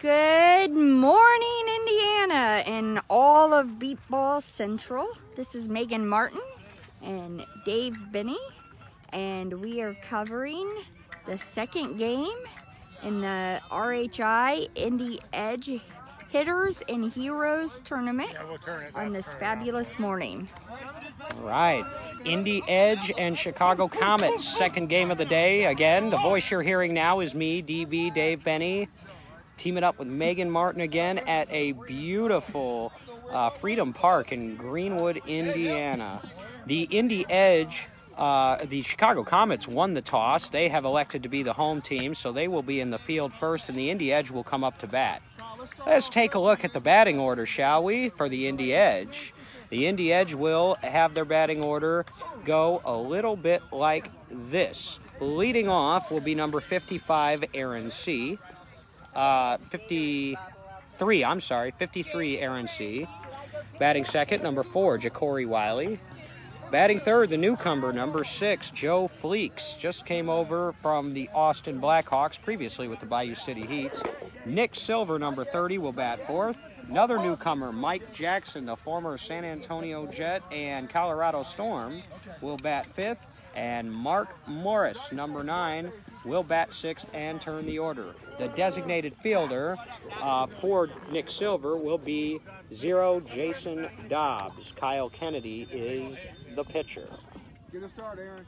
Good morning, Indiana, and all of Beat Ball Central. This is Megan Martin and Dave Benny, and we are covering the second game in the RHI Indy Edge Hitters and Heroes tournament on this fabulous morning. All right, Indy Edge and Chicago Comets, second game of the day. Again, the voice you're hearing now is me, DB, Dave Benny, teaming up with Megan Martin again at a beautiful Freedom Park in Greenwood, Indiana. The Indy Edge, the Chicago Comets won the toss. They have elected to be the home team, so they will be in the field first, and the Indy Edge will come up to bat. Let's take a look at the batting order, shall we, for the Indy Edge. The Indy Edge will have their batting order go a little bit like this. Leading off will be number 55, Aaron C. 53, Aaron C. Batting second, number 4, Ja'Cory Wiley. Batting third, the newcomer, number 6, Joe Fleeks. Just came over from the Austin Blackhawks, previously with the Bayou City Heats. Nick Silver, number 30, will bat fourth. Another newcomer, Mike Jackson, the former San Antonio Jet and Colorado Storm, will bat fifth. And Mark Morris, number 9, will bat sixth and turn the order. The designated fielder for Nick Silver will be 0, Jason Dobbs. Kyle Kennedy is the pitcher. Get a start, Aaron.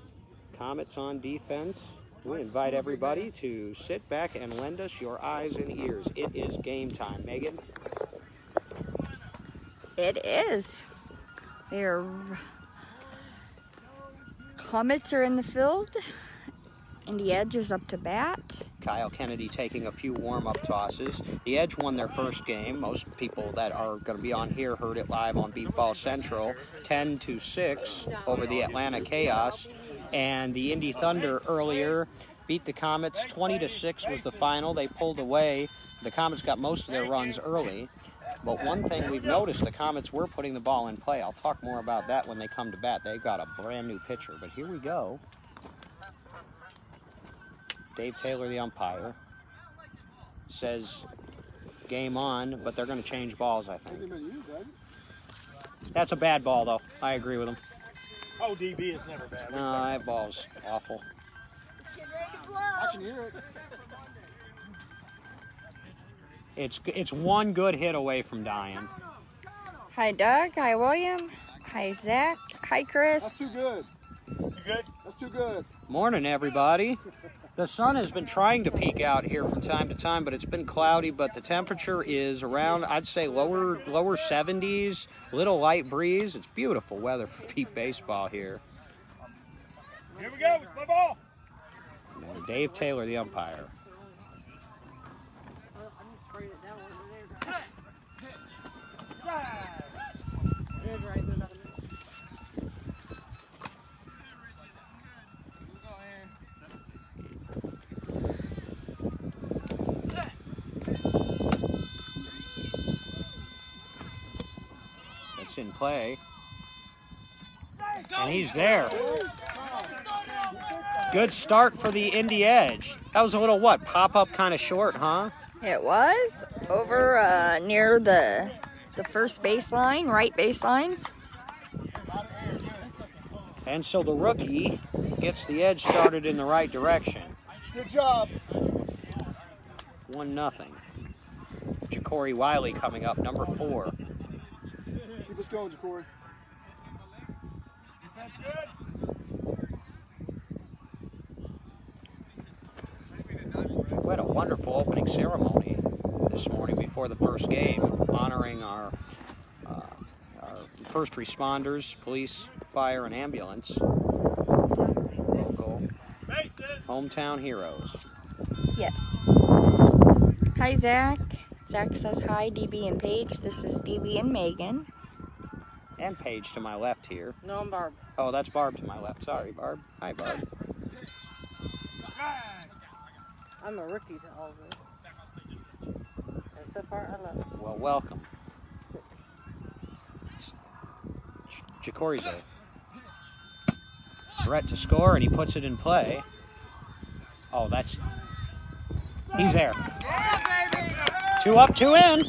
Comets on defense. We invite everybody to sit back and lend us your eyes and ears. It is game time. Megan? It is. Comets are in the field. Indy Edge is up to bat. Kyle Kennedy taking a few warm-up tosses. The Edge won their first game. Most people that are going to be on here heard it live on Beat Ball Central, 10-6 over the Atlanta Chaos. And the Indy Thunder earlier beat the Comets. 20-6 was the final. They pulled away. The Comets got most of their runs early. But one thing we've noticed, the Comets were putting the ball in play. I'll talk more about that when they come to bat. They've got a brand new pitcher. But here we go. Dave Taylor, the umpire, says game on, but they're going to change balls, I think. That's a bad ball, though. I agree with him. Oh, DB is never bad. No, that ball's awful. I can hear it. It's one good hit away from dying. Hi, Doug. Hi, William. Hi, Zach. Hi, Chris. That's too good. You good? That's too good. Morning, everybody. The sun has been trying to peek out here from time to time, but it's been cloudy, but the temperature is around, I'd say, lower 70s, little light breeze. It's beautiful weather for Pete baseball here. Here we go. It's my ball. And Dave Taylor, the umpire. It's in play. And he's there. Good start for the Indy Edge. That was a little, what, pop-up kind of short, huh? It was over near the first baseline, right baseline. And so the rookie gets the Edge started in the right direction. Good job. 1-0. Ja'Cory Wiley coming up, number 4. Keep us going, Ja'Cory. We had a wonderful opening ceremony this morning before the first game, honoring our first responders, police, fire, and ambulance. Local hometown heroes. Yes. Hi, Zach. Zach says hi, DB and Paige. This is DB and Megan. And Paige to my left here. No, I'm Barb. Oh, that's Barb to my left. Sorry, Barb. Hi, Barb. I'm a rookie to all this. And so far, I love it. Well, welcome. Ja'Cory's a threat to score, and he puts it in play. Oh, he's there. 2 up, 2 in.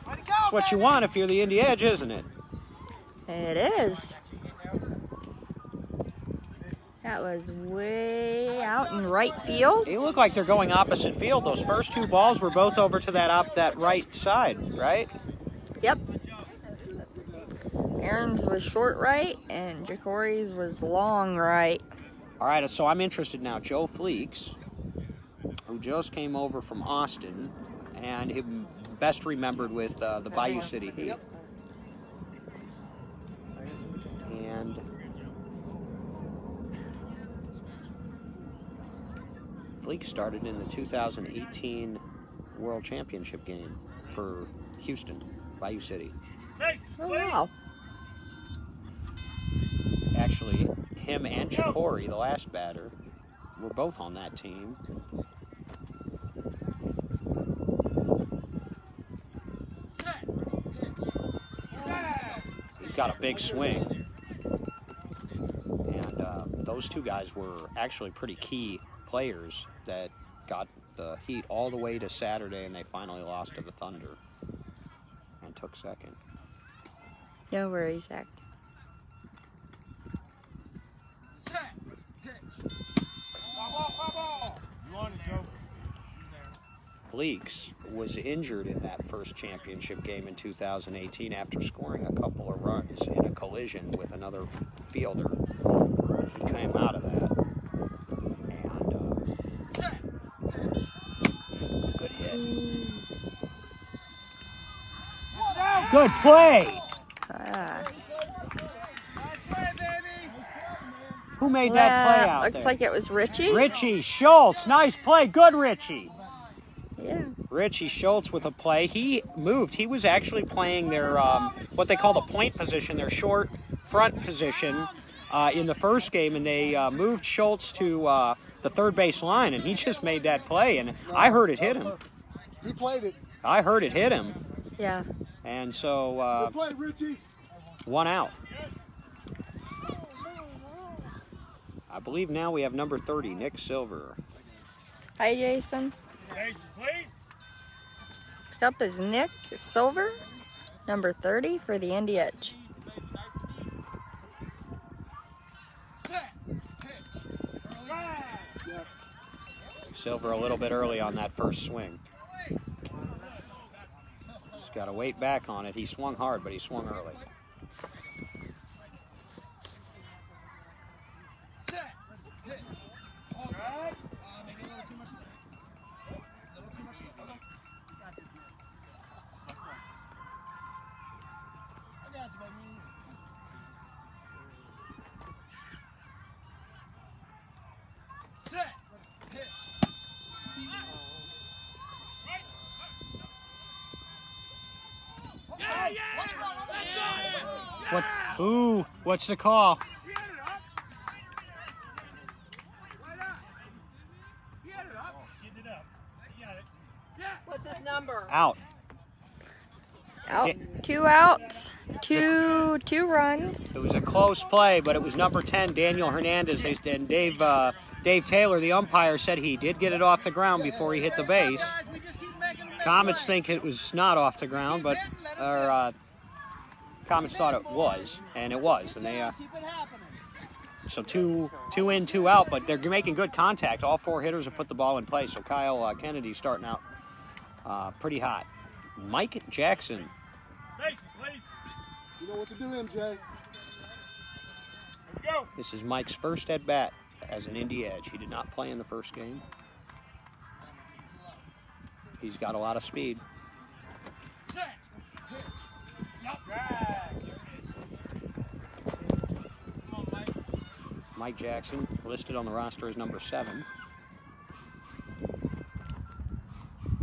That's what you want if you're the Indy Edge, isn't it? It is. That was way out in right field. They look like they're going opposite field. Those first 2 balls were both over to that right side, right? Yep. Aaron's was short right, and Jacory's was long right. All right, so I'm interested now. Joe Fleeks, who just came over from Austin, and him best remembered with the Bayou City Heat. And Fleeks started in the 2018 World Championship game for Houston, Bayou City. Oh, wow. Actually, him and Chicory, the last batter, were both on that team. He's got a big swing. And those 2 guys were actually pretty key players that got the Heat all the way to Saturday, and they finally lost to the Thunder and took second. No worries, Zach. Fleeks was injured in that first championship game in 2018 after scoring a couple of runs in a collision with another fielder. He came out of that. And good hit. Good play! Who made that play out Looks there? like it was Richie. Richie Schultz. Nice play. Good, Richie. Yeah. Richie Schultz with a play. He moved. He was actually playing their, what they call the point position, their short front position in the first game, and they moved Schultz to the third base line, and he just made that play, and I heard it hit him. He played it. I heard it hit him. Yeah. And so, Good play, Richie. 1 out. I believe now we have number 30, Nick Silver. Hi, Jason. Next up is Nick Silver, number 30 for the Indy Edge. Silver a little bit early on that first swing. He's got to wait back on it. He swung hard, but he swung early. What? Ooh, what's the call? What's his number? Out. Out. 2 outs. Two runs. It was a close play, but it was number 10, Daniel Hernandez, and Dave Taylor, the umpire, said he did get it off the ground before he hit the base. Comets think it was not off the ground, but Comets thought it was, and it was, and they so two in, 2 out, but they're making good contact. All 4 hitters have put the ball in play, so Kyle Kennedy's starting out pretty hot. Mike Jackson. You know what to do, MJ. This is Mike's first at bat as an Indy Edge. He did not play in the first game. He's got a lot of speed. Mike Jackson, listed on the roster as number 7.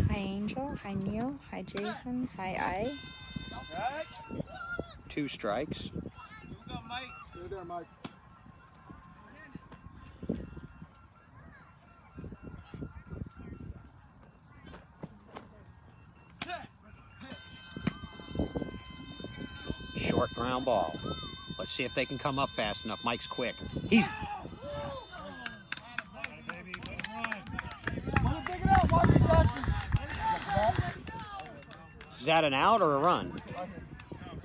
Hi, Angel. Hi, Neil. Hi, Jason. Hi, 2 strikes. Stay there, Mike. Short ground ball. Let's see if they can come up fast enough. Mike's quick. He's... Is that an out or a run?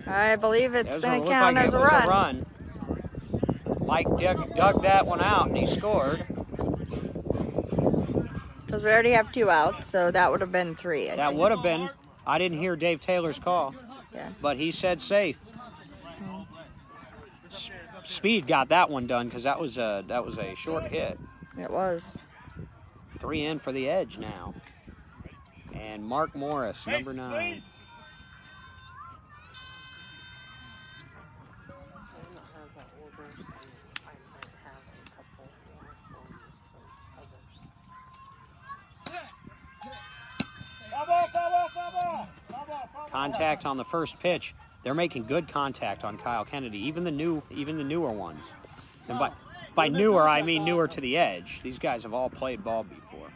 I believe it's going to Looked count like as it a was run. Mike dug that one out and he scored. Because we already have 2 outs, so that would have been 3. I That think. would have been. I didn't hear Dave Taylor's call, Yeah. but he said safe. Speed got that one done because that was a short hit. It was. 3 in for the Edge now. And Mark Morris, number 9. Contact on the first pitch. They're making good contact on Kyle Kennedy, even the newer ones. And by newer, I mean newer to the Edge. These guys have all played ball before.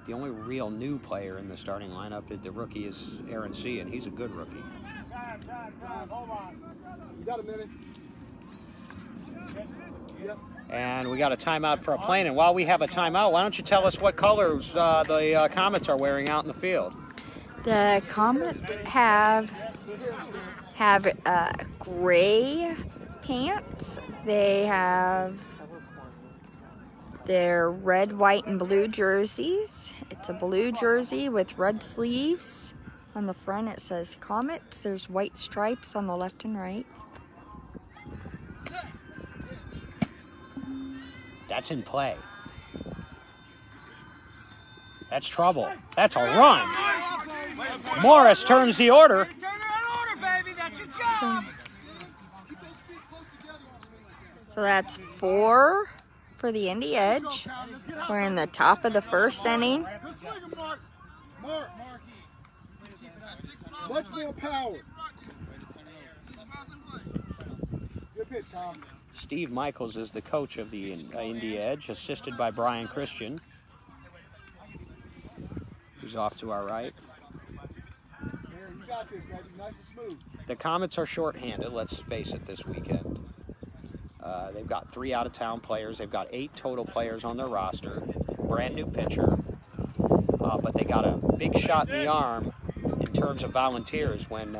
The only real new player in the starting lineup, the rookie, is Aaron C., and he's a good rookie. Hold on. You got a minute. Yep. And we got a timeout for a plane. And while we have a timeout, why don't you tell us what colors the Comets are wearing out in the field? The Comets have gray pants. They have their red, white, and blue jerseys. It's a blue jersey with red sleeves. On the front it says Comets. There's white stripes on the left and right. That's in play. That's trouble. That's a run. Morris turns the order. So that's 4 for the Indy Edge. We're in the top of the first inning. Mark. Much more power. Good pitch, Tom. Steve Michaels is the coach of the Indy Edge, assisted by Brian Christian, who's off to our right. Aaron, you got this, baby. Nice and smooth. The Comets are shorthanded, let's face it, this weekend. They've got 3 out-of-town players. They've got 8 total players on their roster. Brand new pitcher. But they got a big shot in the arm in terms of volunteers when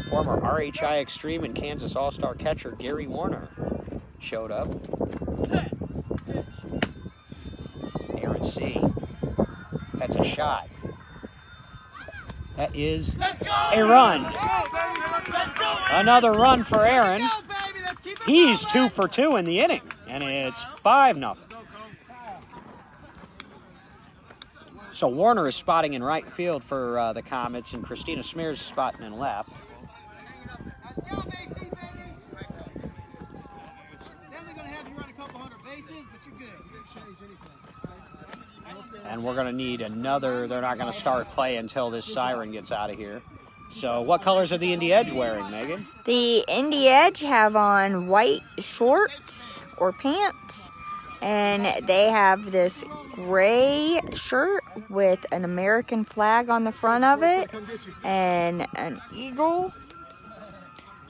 former RHI Extreme and Kansas All-Star catcher Gary Warner showed up. Aaron C. That's a shot. That is a run. Another run for Aaron. He's 2 for 2 in the inning, and it's 5-0. So Warner is spotting in right field for the Comets, and Christina Smears is spotting in left. And we're going to need another. They're not going to start play until this siren gets out of here. So what colors are the Indy Edge wearing, Megan? The Indy Edge have on white shorts or pants, and they have this gray shirt with an American flag on the front of it and an eagle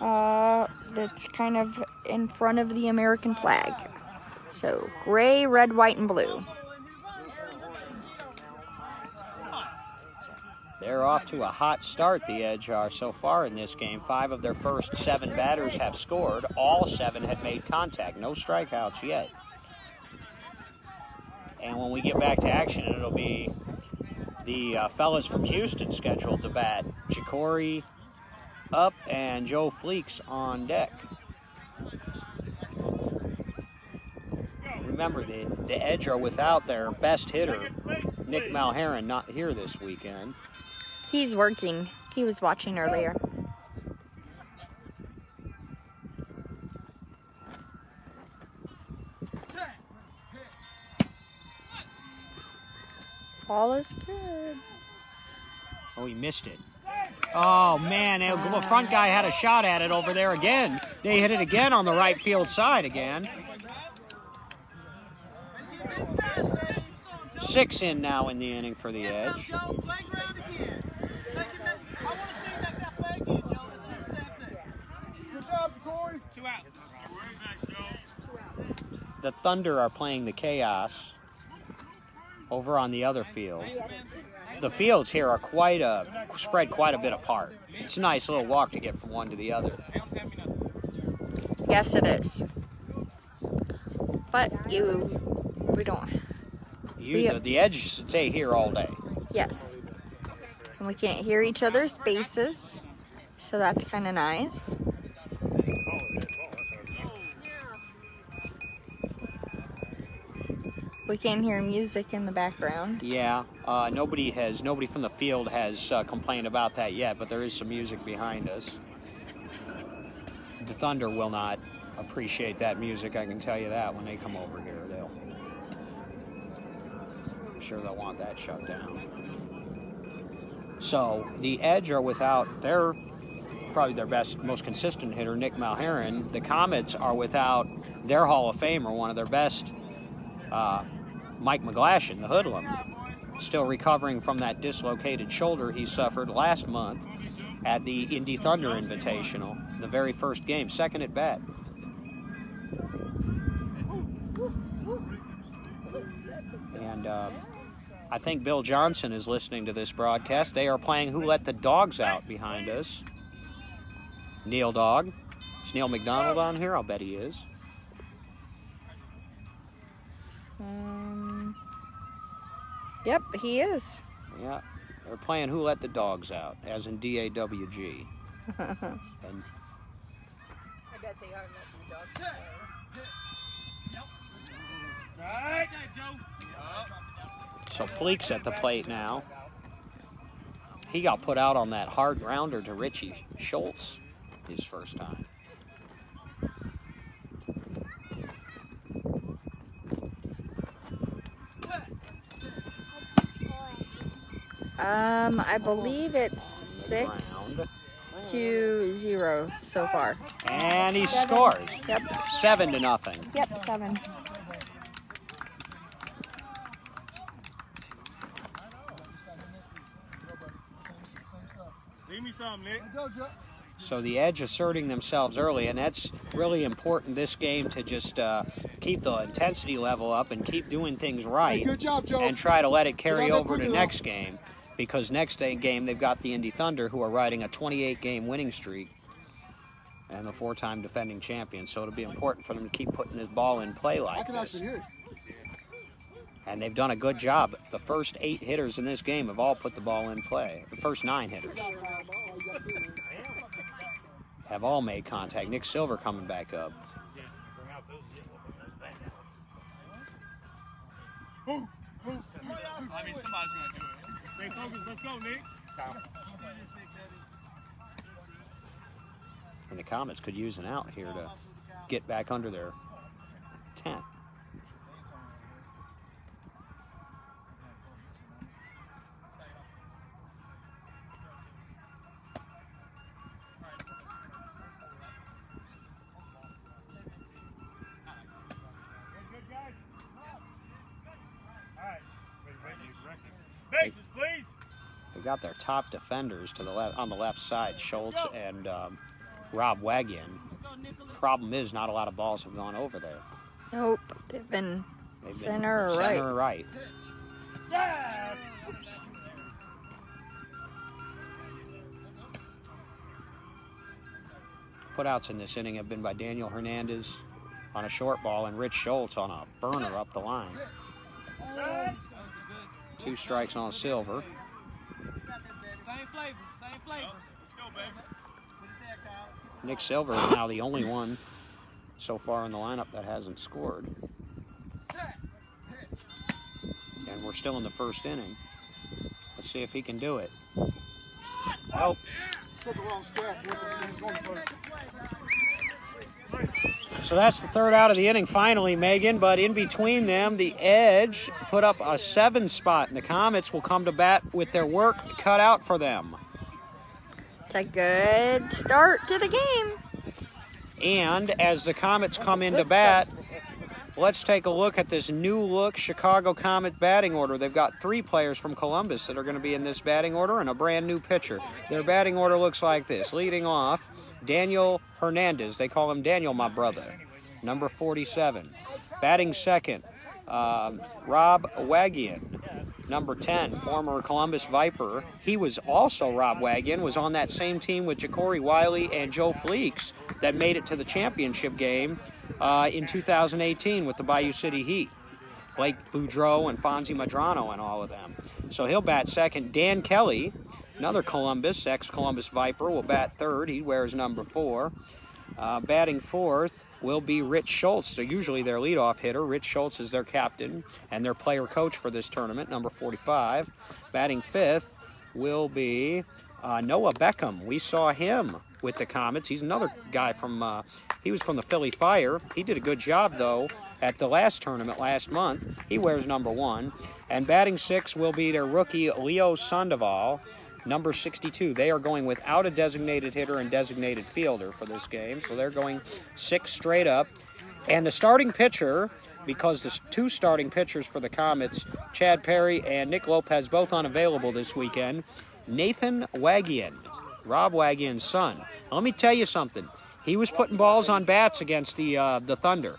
that's kind of in front of the American flag. So gray, red, white, and blue. They're off to a hot start, the Edge are, so far in this game. 5 of their first 7 batters have scored. All 7 have made contact. No strikeouts yet. And when we get back to action, it'll be the fellas from Houston scheduled to bat. Jacory up and Joe Fleeks on deck. Remember, the Edge are without their best hitter, Nick Malheron, not here this weekend. He's working. He was watching earlier. Ball is good. Oh, he missed it. Oh, man, the front guy had a shot at it over there again. They hit it again on the right field side again. 6 in now in the inning for the Edge. The Thunder are playing the Chaos. over on the other field. The fields here are spread quite a bit apart. It's a nice little walk to get from one to the other. Yes, it is. But we don't. The Edge stay here all day. Yes. And we can't hear each other's faces, so that's kind of nice. We can't hear music in the background. Yeah, nobody from the field has complained about that yet, but there is some music behind us. The Thunder will not appreciate that music, I can tell you that. When they come over here, I'm sure they'll want that shut down. So the Edge are without probably their best, most consistent hitter, Nick Mulheron. The Comets are without their Hall of Famer, one of their best, Mike McGlashan, the hoodlum, still recovering from that dislocated shoulder he suffered last month at the Indy Thunder Invitational, the very first game, second at bat. And I think Bill Johnson is listening to this broadcast. They are playing Who Let the Dogs Out behind us. Neil Dog. Is Neil McDonald on here? I'll bet he is. Yep, he is. Yeah, they're playing Who Let the Dogs Out, as in D-A-W-G. And I bet they are letting the dogs out. Right, Joe. so Fleek's at the plate now. He got put out on that hard grounder to Richie Schultz his first time. I believe it's 6-0 so far. And he scores. Yep. 7-0. Yep, 7. Leave me some, Nick. So the Edge asserting themselves early, and that's really important this game to just keep the intensity level up and keep doing things right. Hey, good job, Joe. And try to let it carry over to next game, because next game they've got the Indy Thunder, who are riding a 28-game winning streak and the 4-time defending champion. So it'll be important for them to keep putting this ball in play like this. And they've done a good job. The first 8 hitters in this game have all put the ball in play. The first 9 hitters have all made contact. Nick Silver coming back up. I mean, somebody's going to do it. Stay focused. Let's go, Nick. And the Comets could use an out here to get back under their tent. Bases, please. They got their top defenders to the left on the left side, Schultz and Rob Wagian. Problem is, not a lot of balls have gone over there. Nope, they've been center or right. Center or right. Putouts in this inning have been by Daniel Hernandez on a short ball and Rich Schultz on a burner up the line. 2 strikes on Silver. Same flavor. Let's go, baby. Nick Silver is now the only one so far in the lineup that hasn't scored. And we're still in the first inning. Let's see if he can do it. Oh. So that's the 3rd out of the inning finally, Megan. But in between them, the Edge put up a 7 spot, and the Comets will come to bat with their work cut out for them. It's a good start to the game. And as the Comets come into bat, let's take a look at this new look Chicago Comet batting order. They've got 3 players from Columbus that are going to be in this batting order and a brand new pitcher. Their batting order looks like this. Leading off, Daniel Hernandez. They call him Daniel, my brother. Number 47. Batting second, Rob Wagian, number 10, former Columbus Viper. He was also, Rob Wagian, was on that same team with Ja'Cory Wiley and Joe Fleeks that made it to the championship game in 2018 with the Bayou City Heat. Blake Boudreau and Fonzie Madrano and all of them. So he'll bat second. Dan Kelly, another Columbus, ex-Columbus Viper, will bat third. He wears number 4. Batting fourth will be Rich Schultz. They're usually their leadoff hitter. Rich Schultz is their captain and their player coach for this tournament, number 45. Batting fifth will be Noah Beckham. We saw him with the Comets. He's another guy from, he was from the Philly Fire. He did a good job, though, at the last tournament last month. He wears number 1. And batting sixth will be their rookie Leo Sandoval, number 62. They are going without a designated hitter and designated fielder for this game, so they're going 6 straight up. And the starting pitcher, because the 2 starting pitchers for the Comets, Chad Perry and Nick Lopez, both unavailable this weekend, Nathan Wagian, Rob Wagian's son. Now, let me tell you something. He was putting balls on bats against the Thunder.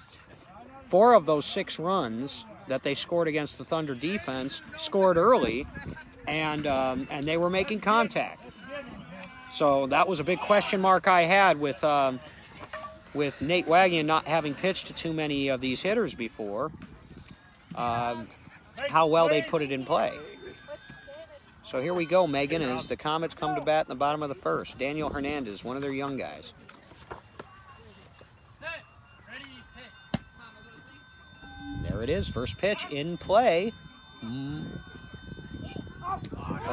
4 of those 6 runs that they scored against the Thunder defense scored early, and they were making contact. So that was a big question mark I had with Nate Wagian not having pitched to too many of these hitters before, how well they put it in play. So here we go, Megan, as the Comets come to bat in the bottom of the first. Daniel Hernandez, one of their young guys. There it is, first pitch in play. And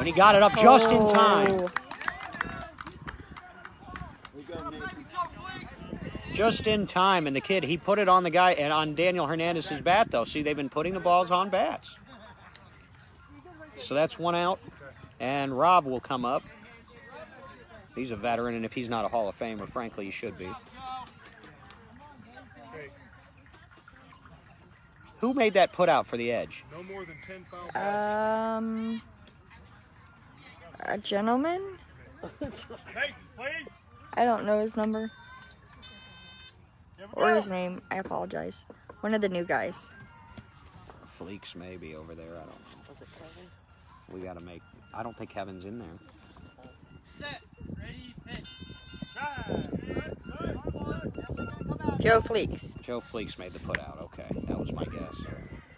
he got it up just in time. Just in time, and the kid, he put it on the guy, and on Daniel Hernandez's bat, though. See, they've been putting the balls on bats. So that's 1 out, and Rob will come up. He's a veteran, and if he's not a Hall of Famer, frankly, he should be. Who made that put out for the Edge? No more than 10 foul balls. A gentleman? Faces, please. I don't know his number. Or his name. I apologize. One of the new guys. Fleeks maybe over there, I don't know. Was it Kevin? We got to make, I don't think Kevin's in there. Set. Ready, pitch. Joe Fleeks. Joe Fleeks made the put out, okay. That was my guess.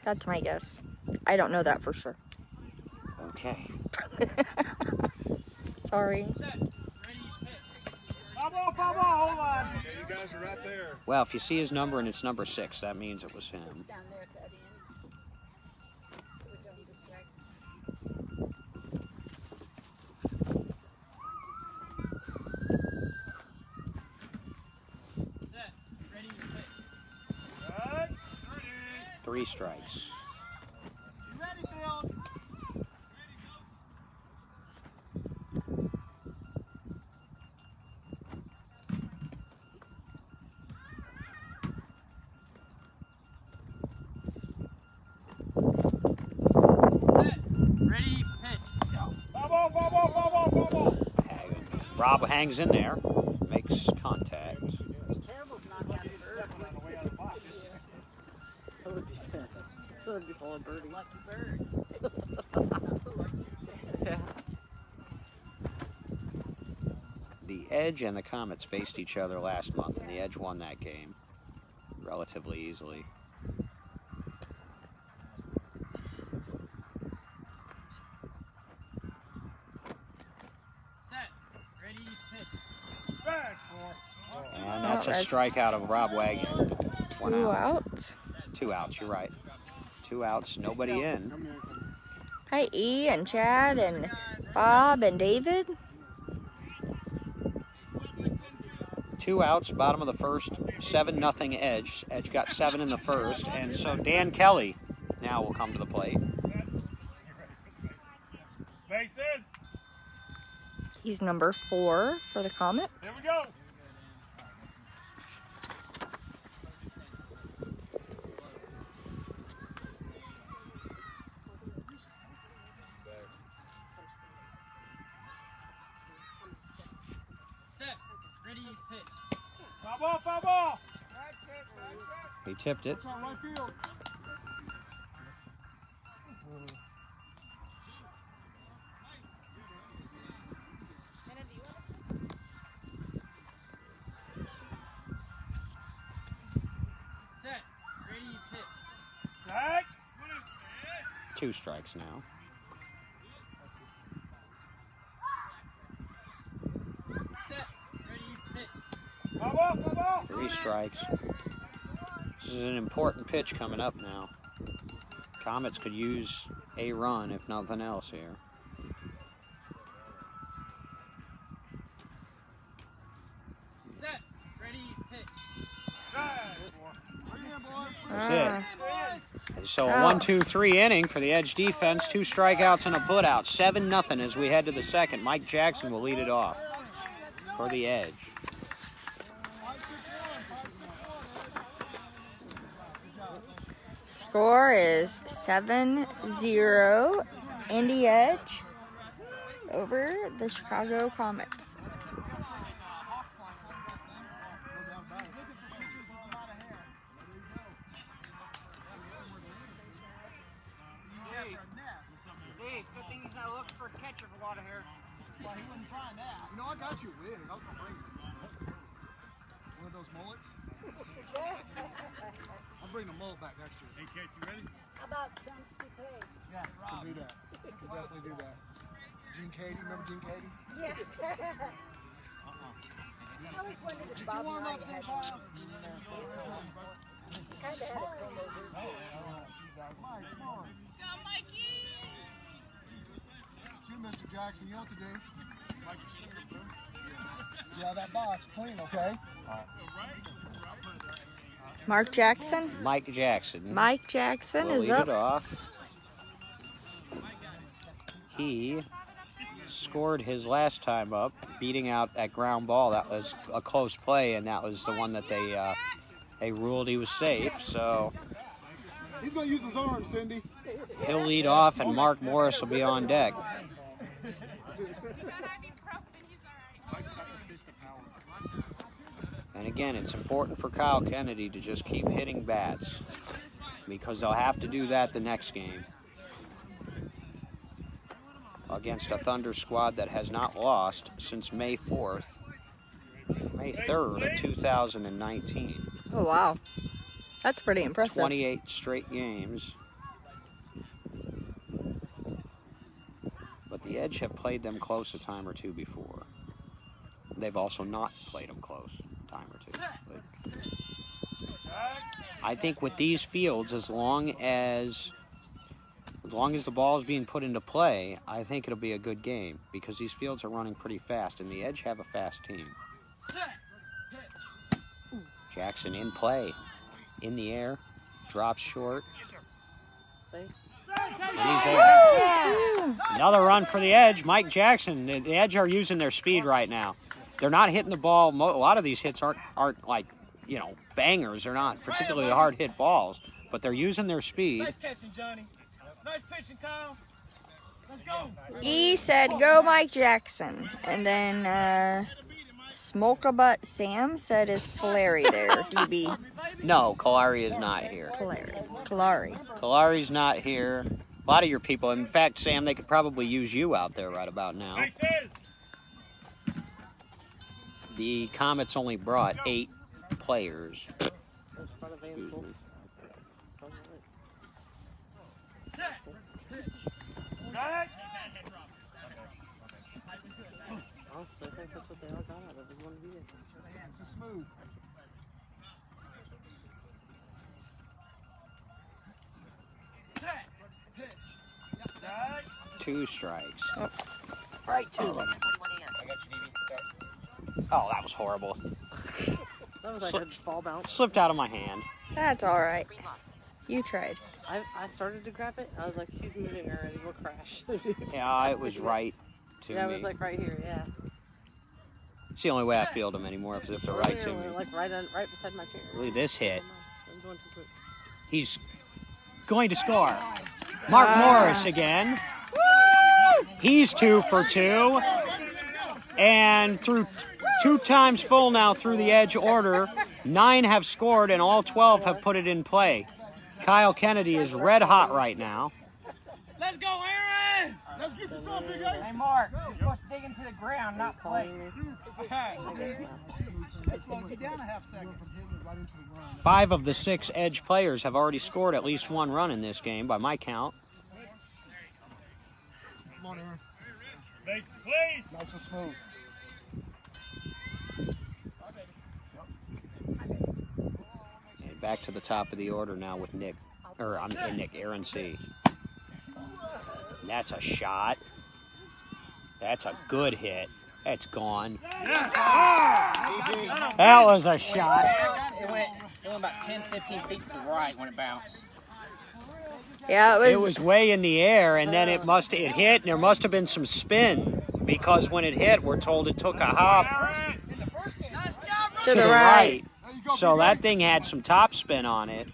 That's my guess. I don't know that for sure. Okay. Sorry. Set. Ready, pitch. Bubble, hold on. Yeah, you guys are right there. Well, if you see his number and it's number 6, that means it was him. Down there at the end. So we don't distract. Set. Ready, pitch. 3 strikes. You ready, Phil? Ready, pitch. Bubble. Rob hangs in there, makes contact. That would be full of birdie. Lucky bird. Yeah. The Edge and the Comets faced each other last month, and the Edge won that game relatively easily. Set. Ready, pitch. Back. And that's a that's- strikeout of Rob Wagian. 1 2 out. outs. 2 outs, you're right. 2 outs, nobody in. Hi, E and Chad and Bob and David. 2 outs, bottom of the first, 7-0 Edge. Edge got 7 in the first, and so Dan Kelly now will come to the plate. Bases. He's number 4 for the Here Comets. we go. Set. Ready, pitch. Foul ball. He tipped it. It's on right field. 2 strikes now. Set. Ready, hit. 3 strikes. This is an important pitch coming up now. Comets could use a run, if nothing else here. Set. Ready, hit. That's it. So a 1-2-3 inning for the Edge defense. 2 strikeouts and a putout. 7-0 as we head to the second. Mike Jackson will lead it off for the Edge. Score is 7-0 Indy Edge over the Chicago Comets. Good thing he's not looking for a catcher with a lot of hair. Well, he wouldn't find that. You know, I got you a wig. I was going to bring you. One of those mullets? I'll bring the mullet back next year. Hey, Kate, you ready? How about some stupid? Yeah, Rob. We'll do that. We'll definitely do that. Gene Katie, remember Gene Katie? Yeah. I always wondered if Bob warm Knight up had sometime? one. Kind of had a comb over. Mike, come on. See, Mr. Jackson, you know what to do. Mike, you swing it, bro. Yeah, that box, clean, okay? Mark Jackson. Mike Jackson. Mike Jackson will is lead up. it off. He scored his last time up, beating out that ground ball. That was a close play, and that was the one that they ruled he was safe. So He's going to use his arm, Cindy. he'll lead off, and Mark Morris will be on deck. And again, it's important for Kyle Kennedy to just keep hitting bats, because they'll have to do that the next game against a Thunder squad that has not lost since May 4th, May 3rd of 2019. Oh, wow. That's pretty impressive. 28 straight games. But the Edge have played them close a time or two before. They've also not played them close a time or two. But I think with these fields, as long as the ball is being put into play, I think it'll be a good game, because these fields are running pretty fast, and the Edge have a fast team. Jackson in play, in the air, drops short. See? And he's there. Another run for the Edge. Mike Jackson. The Edge are using their speed right now. They're not hitting the ball. A lot of these hits aren't like, you know, bangers. They're not particularly hard hit balls, but they're using their speed. Nice catching, Johnny. Nice pitching, Kyle. Let's go. E said, go Mike Jackson. And then Smolkabutt Sam said, is Kalari there, DB? No, Kalari is not here. Kalari. Kalari's not here. A lot of your people, in fact, Sam, they could probably use you out there right about now. Nice hit. The Comets only brought 8 players. That's part of Van's goal. Set. Right. Honestly, I think that's what they all got out of is one vehicle. It's a smooth. Set. Pitch. Right. 2 strikes. Oh. Right to him. Oh, that was horrible. That was like a ball bounce. Slipped out of my hand. That's all right. You tried. I started to grab it. I was like, he's moving already. We'll crash. Yeah, it was right to Yeah, me. it was like right here. Yeah. It's the only way I field them anymore, if they're right to Literally, me. like right beside my chair. Look at this hit. I'm going too quick. He's going to score. Mark Morris again. He's 2 for 2. And through 2 times full now through the Edge order, 9 have scored and all 12 have put it in play. Kyle Kennedy is red hot right now. Let's go, Aaron. Let's get you some, big guy. Hey, Mark, you're supposed to dig into the ground, not play. Let's slow it down a half second. From hitting it right into the ground. 5 of the 6 Edge players have already scored at least 1 run in this game, by my count. on, Aaron. Base, please. Nice and smooth. And back to the top of the order now with Nick, or I'm Nick, Aaron C. That's a shot. That's a good hit. That's gone. That was a shot. It went about 10, 15 feet to the right when it bounced. Yeah, It was way in the air, and then it hit, and there must have been some spin, because when it hit, we're told it took a hop to the right. So that thing had some top spin on it.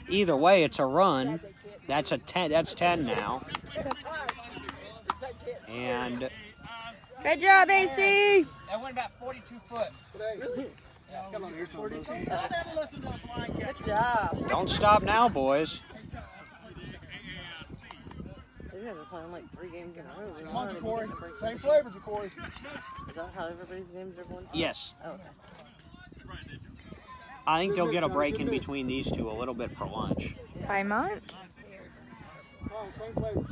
Either way, it's a run. That's 10. That's 10 now. And Good job, AC. That went about 42 foot. Come on, here's some. Good job. don't stop now, boys. These guys are playing like 3 games in a row. Come on, Corey. Same flavors, Corey. Is that how everybody's games are going? Yes. Oh, okay. I think they'll get a break in between these two a little bit for lunch. Piedmont. Come on, same flavor.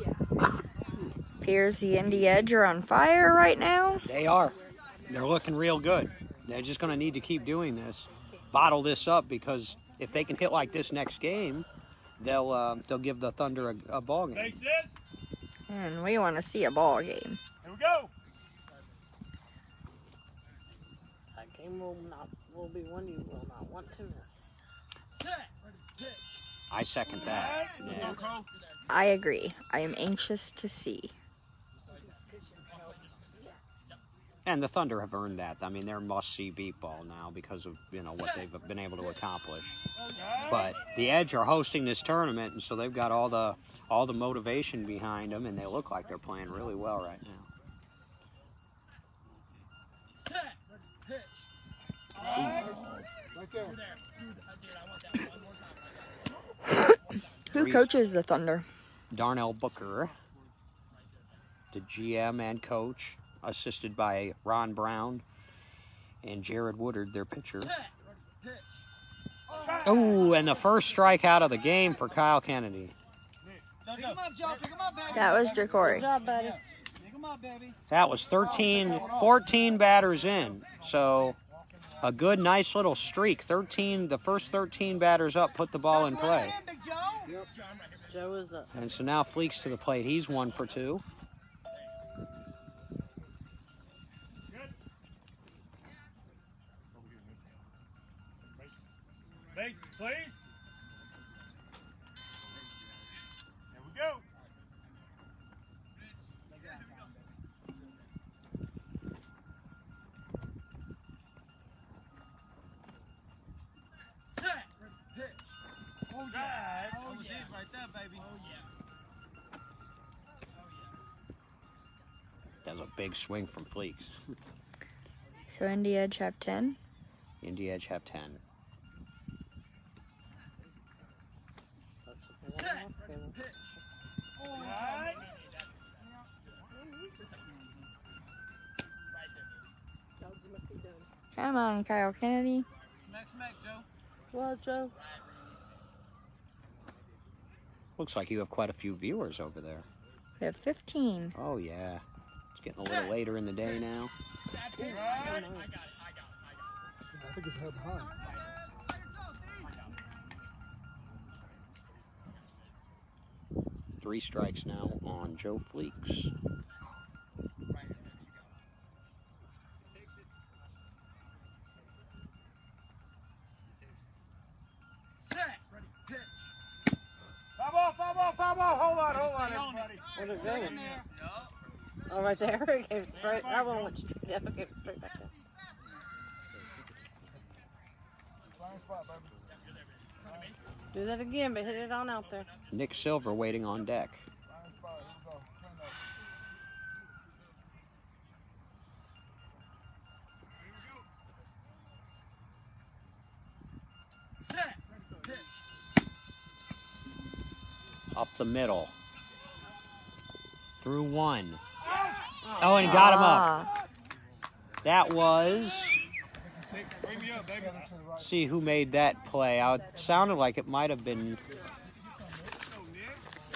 Appears the Indy Edge are on fire right now. They are. They're looking real good. They're just going to need to keep doing this. Bottle this up, because if they can hit like this next game, they'll give the Thunder a ball game. Base is. And we want to see a ball game. Here we go. That game will be one you will not want to miss. I second that. Yeah. I agree. I am anxious to see. And the Thunder have earned that. I mean, they're must-see beat ball now because of what they've been able to accomplish. But the Edge are hosting this tournament, and so they've got all the motivation behind them, and they look like they're playing really well right now. Right there. Who coaches the Thunder? Darnell Booker, the GM and coach, assisted by Ron Brown and Jared Woodard, their pitcher. Oh, and the first strikeout of the game for Kyle Kennedy. That was Jacory. Good job, buddy. That was 14 batters in. So a good, nice little streak. The first 13 batters up put the ball in play. Joe is up. And so now Fleek's to the plate. He's 1 for 2. Base, please. There we go. Set. Pitch. Oh yeah. Oh yeah. Right there, baby. Oh yeah. That was a big swing from Fleeks. So Indy Edge have 10. Indy Edge have 10. That's what they won last game. Right. Come on, Kyle Kennedy. Smack, smack, Joe. Well, Joe. Looks like you have quite a few viewers over there. We have 15. Oh, yeah. It's getting a little later in the day now. Right. I think it's head behind. Three strikes now on Joe Fleeks. Foul ball. Hold on, everybody. What is going on? Oh, right there. It came straight. That one went straight up. It came straight back down. Fine spot, baby. Do that again, but hit it on out there. Nick Silver waiting on deck. Fine spot. Here we go. Clean up. Up the middle. Through one. Oh, and got him up. That was... Bring me up, baby. See who made that play. It sounded like it might have been...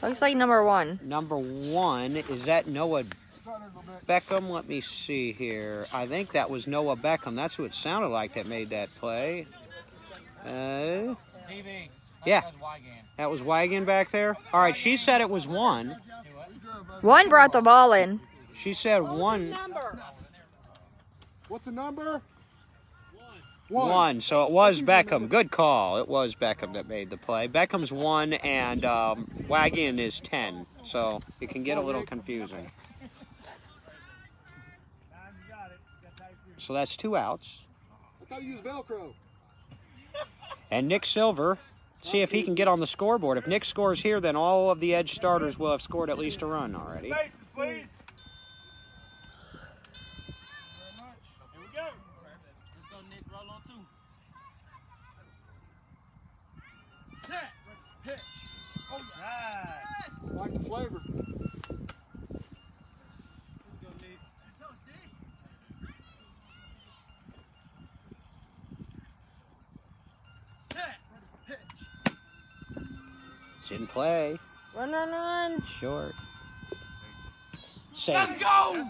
Looks like number 1. Number 1, is that Noah Stuttered a little bit. Beckham? Let me see here. I think that was Noah Beckham. That's who it sounded like that made that play. Yeah, that was Wagon back there. All right, she said it was 1. 1 brought the ball in. She said 1. What's the number? 1. So it was Beckham. Good call. It was Beckham that made the play. Beckham's 1 and Wagon is 10. So it can get a little confusing. So that's 2 outs. I thought you used Velcro. And Nick Silver, see if he can get on the scoreboard. If Nick scores here, then all of the Edge starters will have scored at least a run already. Space, please. Here we go. Let's go, Nick. Roll on 2. Set. Pitch. Oh, right. Like the flavor. It's in play. Run. Short. Safe. Let's go!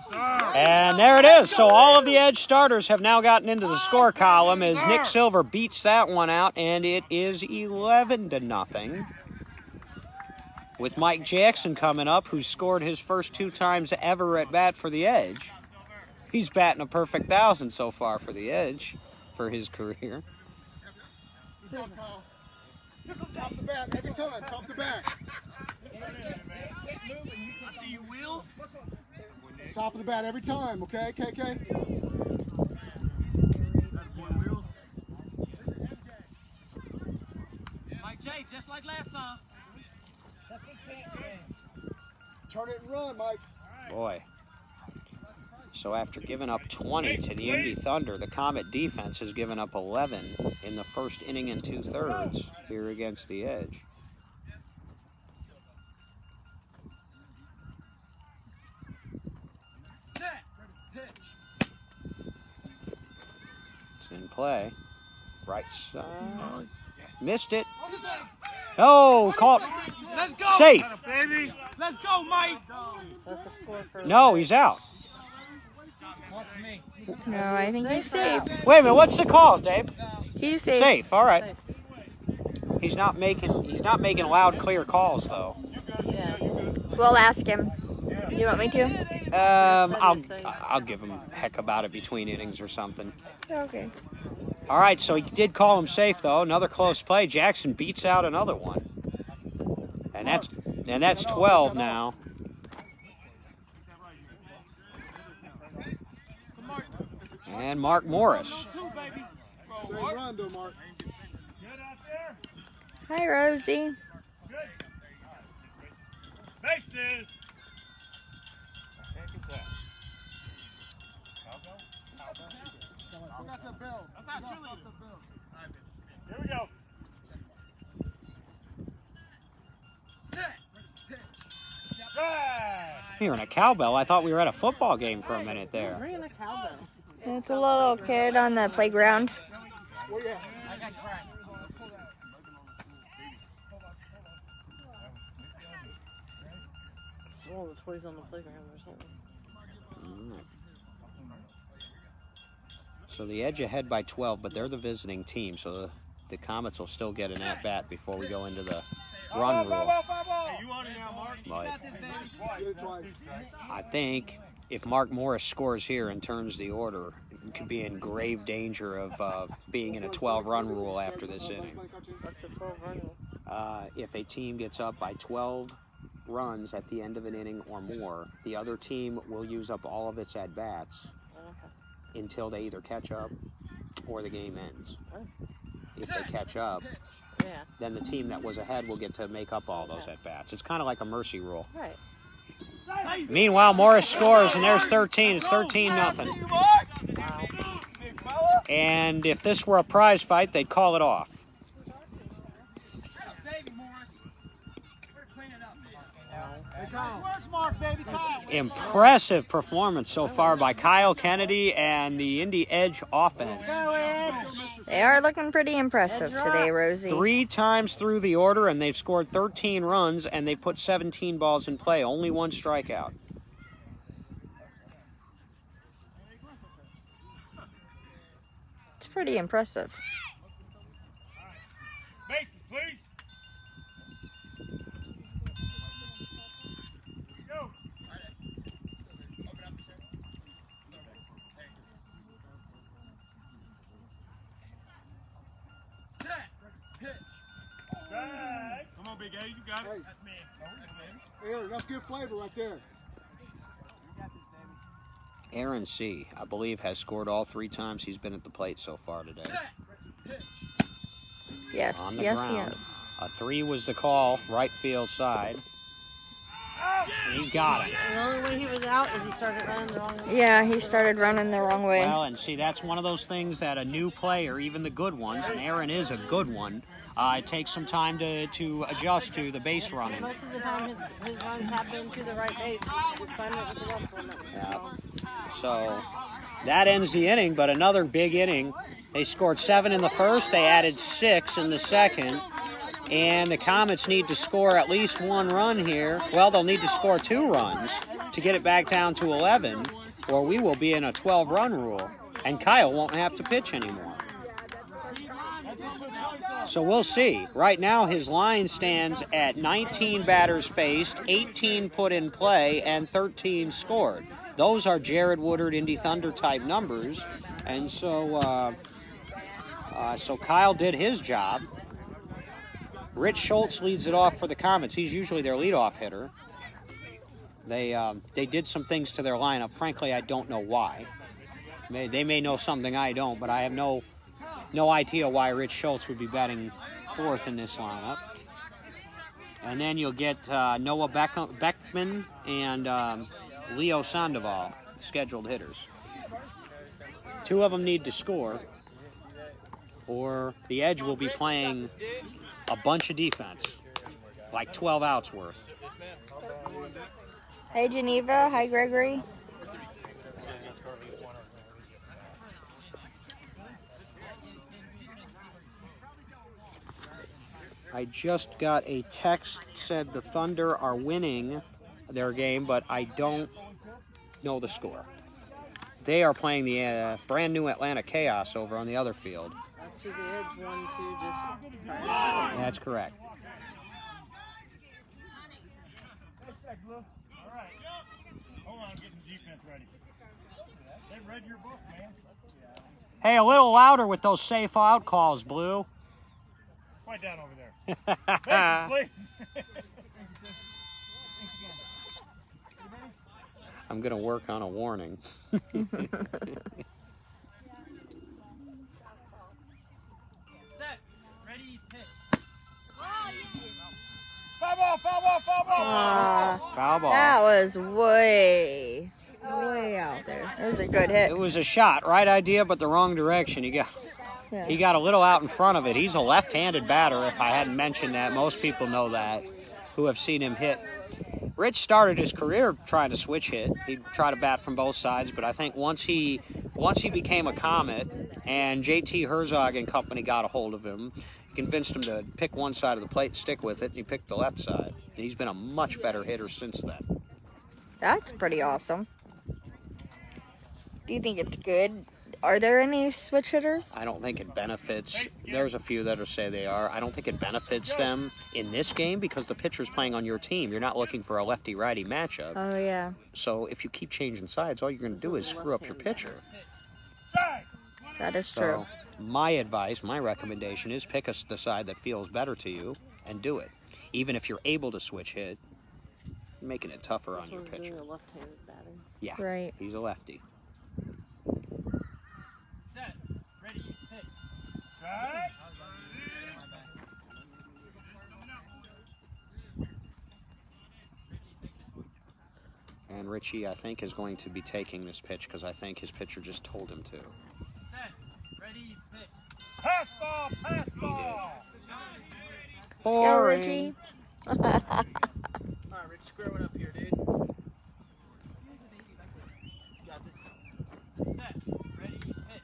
And there it is. So all of the Edge starters have now gotten into the score column as Nick Silver beats that one out, and it is 11-0. With Mike Jackson coming up, who scored his first 2 times ever at bat for the Edge. He's batting a perfect 1,000 so far for the Edge for his career. Top the bat every time. Top the bat. I see your wheels. Top of the bat every time. Okay, KK. Mike J, just like last time. Turn it and run, Mike. Boy. So after giving up 20 to the Indy Thunder, the Comet defense has given up 11 in the first inning and 2/3 here against the Edge. Set. Pitch. It's in play. Right side. Missed it. Oh, caught. Let's go. Safe. Baby. Let's go, Mike. That's the score for. No, he's out. No, I think he's safe. Wait a minute, what's the call, Dave? He's safe. Safe, all right. He's not making loud, clear calls though. Yeah. We'll ask him. You want me to? I'll give him heck about it between innings or something. Okay. All right, so he did call him safe though. Another close play. Jackson beats out another one, and that's 12 now. And Mark Morris. Same run, though, Mark. Hi, Rosie. Bases. I got the bell. Here we go. Set. Hearing a cowbell, I thought we were at a football game for a minute there. Ringing a cowbell. It's a little kid on the playground. Where you at? Someone was always on the playground or something. So the Edge ahead by 12, but they're the visiting team, so the Comets will still get an at-bat before we go into the run rule. Hey, you on it now, Mark? But Get it twice. I think if Mark Morris scores here and turns the order, he could be in grave danger of being in a 12-run rule after this inning. What's the 12 run? If a team gets up by 12 runs at the end of an inning or more, the other team will use up all of its at-bats until they either catch up or the game ends. If they catch up, then the team that was ahead will get to make up all those at-bats. It's kind of like a mercy rule. Right. Meanwhile, Morris scores, and there's 13. It's 13-0. And if this were a prize fight, they'd call it off. Impressive performance so far by Kyle Kennedy and the Indy Edge offense. Mr. They are looking pretty impressive today, Rosie. 3 times through the order, and they've scored 13 runs, and they put 17 balls in play. Only 1 strikeout. It's pretty impressive. Bases, please. Go. Set. Pitch. Come on, Big A, you got it. Hey. That's me. Aaron, that's good flavor right there. Aaron C., I believe, has scored all 3 times he's been at the plate so far today. Yes, On the yes, ground. yes. A 3 was the call, right field side. And he got it. The only way he was out is he started running the wrong way. Yeah, he started running the wrong way. Well, and see, that's one of those things that a new player, even the good ones, and Aaron is a good one, it takes some time to adjust to the base running. Most of the time his runs have been to the right base. This time it was the left one that was wrong. So that ends the inning, but another big inning. They scored 7 in the first. They added 6 in the second. And the Comets need to score at least 1 run here. Well, they'll need to score 2 runs to get it back down to 11, or we will be in a 12-run rule, and Kyle won't have to pitch anymore. So we'll see. Right now, his line stands at 19 batters faced, 18 put in play, and 13 scored. Those are Jared Woodard, Indy Thunder type numbers, and so so Kyle did his job. Rich Schultz leads it off for the Comets. He's usually their leadoff hitter. They did some things to their lineup. Frankly, I don't know why. They may know something I don't, but I have no idea why Rich Schultz would be batting 4th in this lineup. And then you'll get Noah Beckman and Leo Sandoval, scheduled hitters. 2 of them need to score, or the Edge will be playing a bunch of defense, like 12 outs worth. Hey, Geneva. Hi, Gregory. I just got a text said the Thunder are winning their game, but I don't know the score. They are playing the brand new Atlanta Chaos over on the other field. That's who the Edge 1-2 just. That's correct. All right. Hold on, I'm getting defense ready. They read your book, man. Hey, a little louder with those safe out calls, Blue. Quiet down over there. Bases, please. I'm going to work on a warning. Set. Ready, hit. Foul ball, foul ball, foul ball. Foul ball. That was way out there. That was a good hit. It was a shot, right idea, but the wrong direction. He got a little out in front of it. He's a left-handed batter, if I hadn't mentioned that. Most people know that, who have seen him hit. Rich started his career trying to switch hit. He'd try to bat from both sides, but I think once he became a Comet and JT Herzog and company got a hold of him, convinced him to pick one side of the plate and stick with it, and he picked the left side. And he's been a much better hitter since then. That's pretty awesome. Do you think it's good? Are there any switch hitters? I don't think it benefits. There's a few that say they are. I don't think it benefits them in this game because the pitcher's playing on your team. You're not looking for a lefty-righty matchup. Oh, yeah. So if you keep changing sides, all you're going to do is screw up your pitcher. That is true. So my advice, my recommendation is pick the side that feels better to you and do it. Even if you're able to switch hit, making it tougher on your pitcher. Being a left-handed batter. Yeah, Right. He's a lefty. Set. Ready, hit. Set. And Richie, I think, is going to be taking this pitch because I think his pitcher just told him to. Set. Ready, hit. Pass ball, pass ball. Go, Richie. All right, Rich, square one up here, dude. You got this. Set. Ready, hit.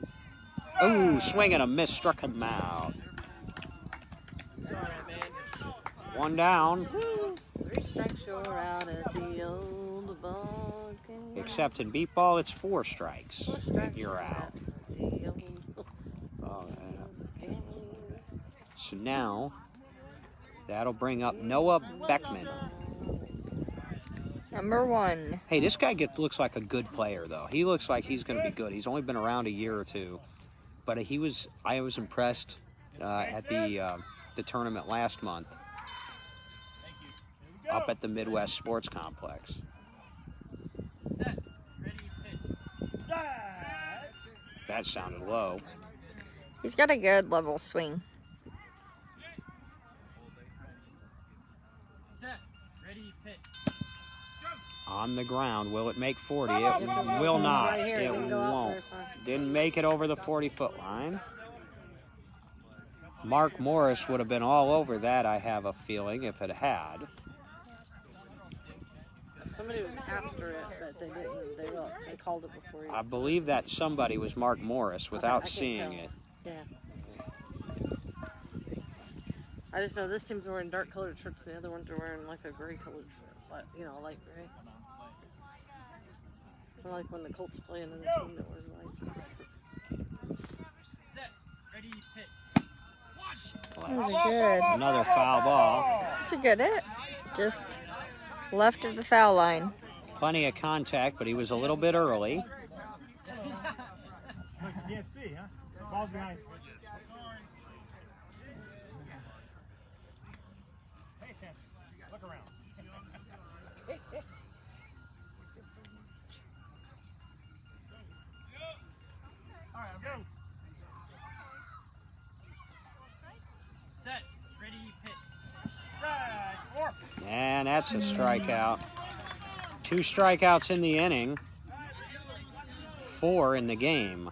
Oh, swing and a miss, struck him out. One down. 3 strikes, you're out at the old ball game. Except in beat ball, it's 4 strikes. 4 strikes, And you're out. at the old Oh, yeah. game. So now, that'll bring up Noah Beckman. Number 1. Hey, this guy looks like a good player, though. He looks like he's going to be good. He's only been around a year or two, but I was impressed at the tournament last month up at the Midwest Sports Complex. Set. Ready, pitch. That sounded low. He's got a good level swing. Set. Ready, pitch. On the ground, will it make 40? It will not. Right here, It didn't go out won't. very far. Didn't make it over the 40-foot line. Mark Morris would have been all over that, I have a feeling, if it had. Somebody was after it, but they didn't. They called it before. I believe that somebody was Mark Morris without I can't seeing tell. it. Yeah. I just know this team's wearing dark colored shirts, and the other ones are wearing like a gray colored shirt, like, you know, light gray. I like when the Colts play in a team that wears white. Set. Ready, pitch. That was a good. Another foul ball. It's a good hit. Just left of the foul line. Plenty of contact, but he was a little bit early. You can't see, huh? Ball's behind. Pay attention. Look around. All right, I'll go. Set. Ready, pitch. Right. 4. And that's a strikeout. 2 strikeouts in the inning. 4 in the game.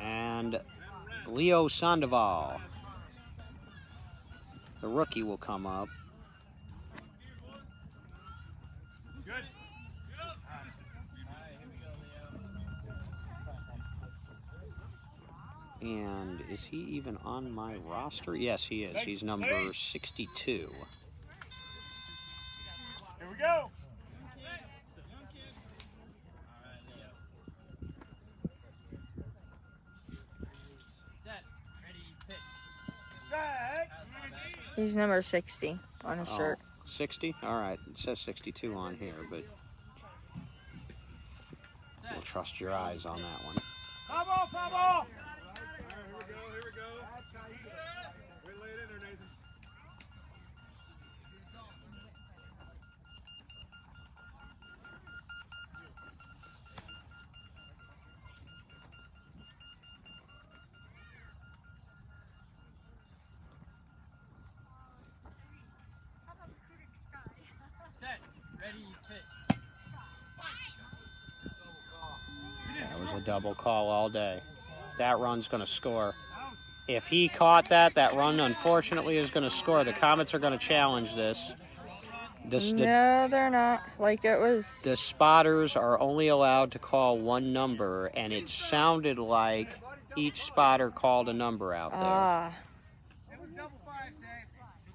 And Leo Sandoval, the rookie, will come up. Good. And is he even on my roster? Yes, he is. He's number 62. Here we go. Set. Ready, pitch. Right. He's number 60 on his shirt. 60? All right. It says 62 on here, but we'll trust your eyes on that one. Foul ball, foul ball. Here we go. We lay it in there, Nathan. Set. Ready, pitch. That was a double call all day. That run's going to score. If he caught that, that run unfortunately is going to score. The Comets are going to challenge this. No, they're not. Like it was. The spotters are only allowed to call one number, and it sounded like each spotter called a number out there. Ah.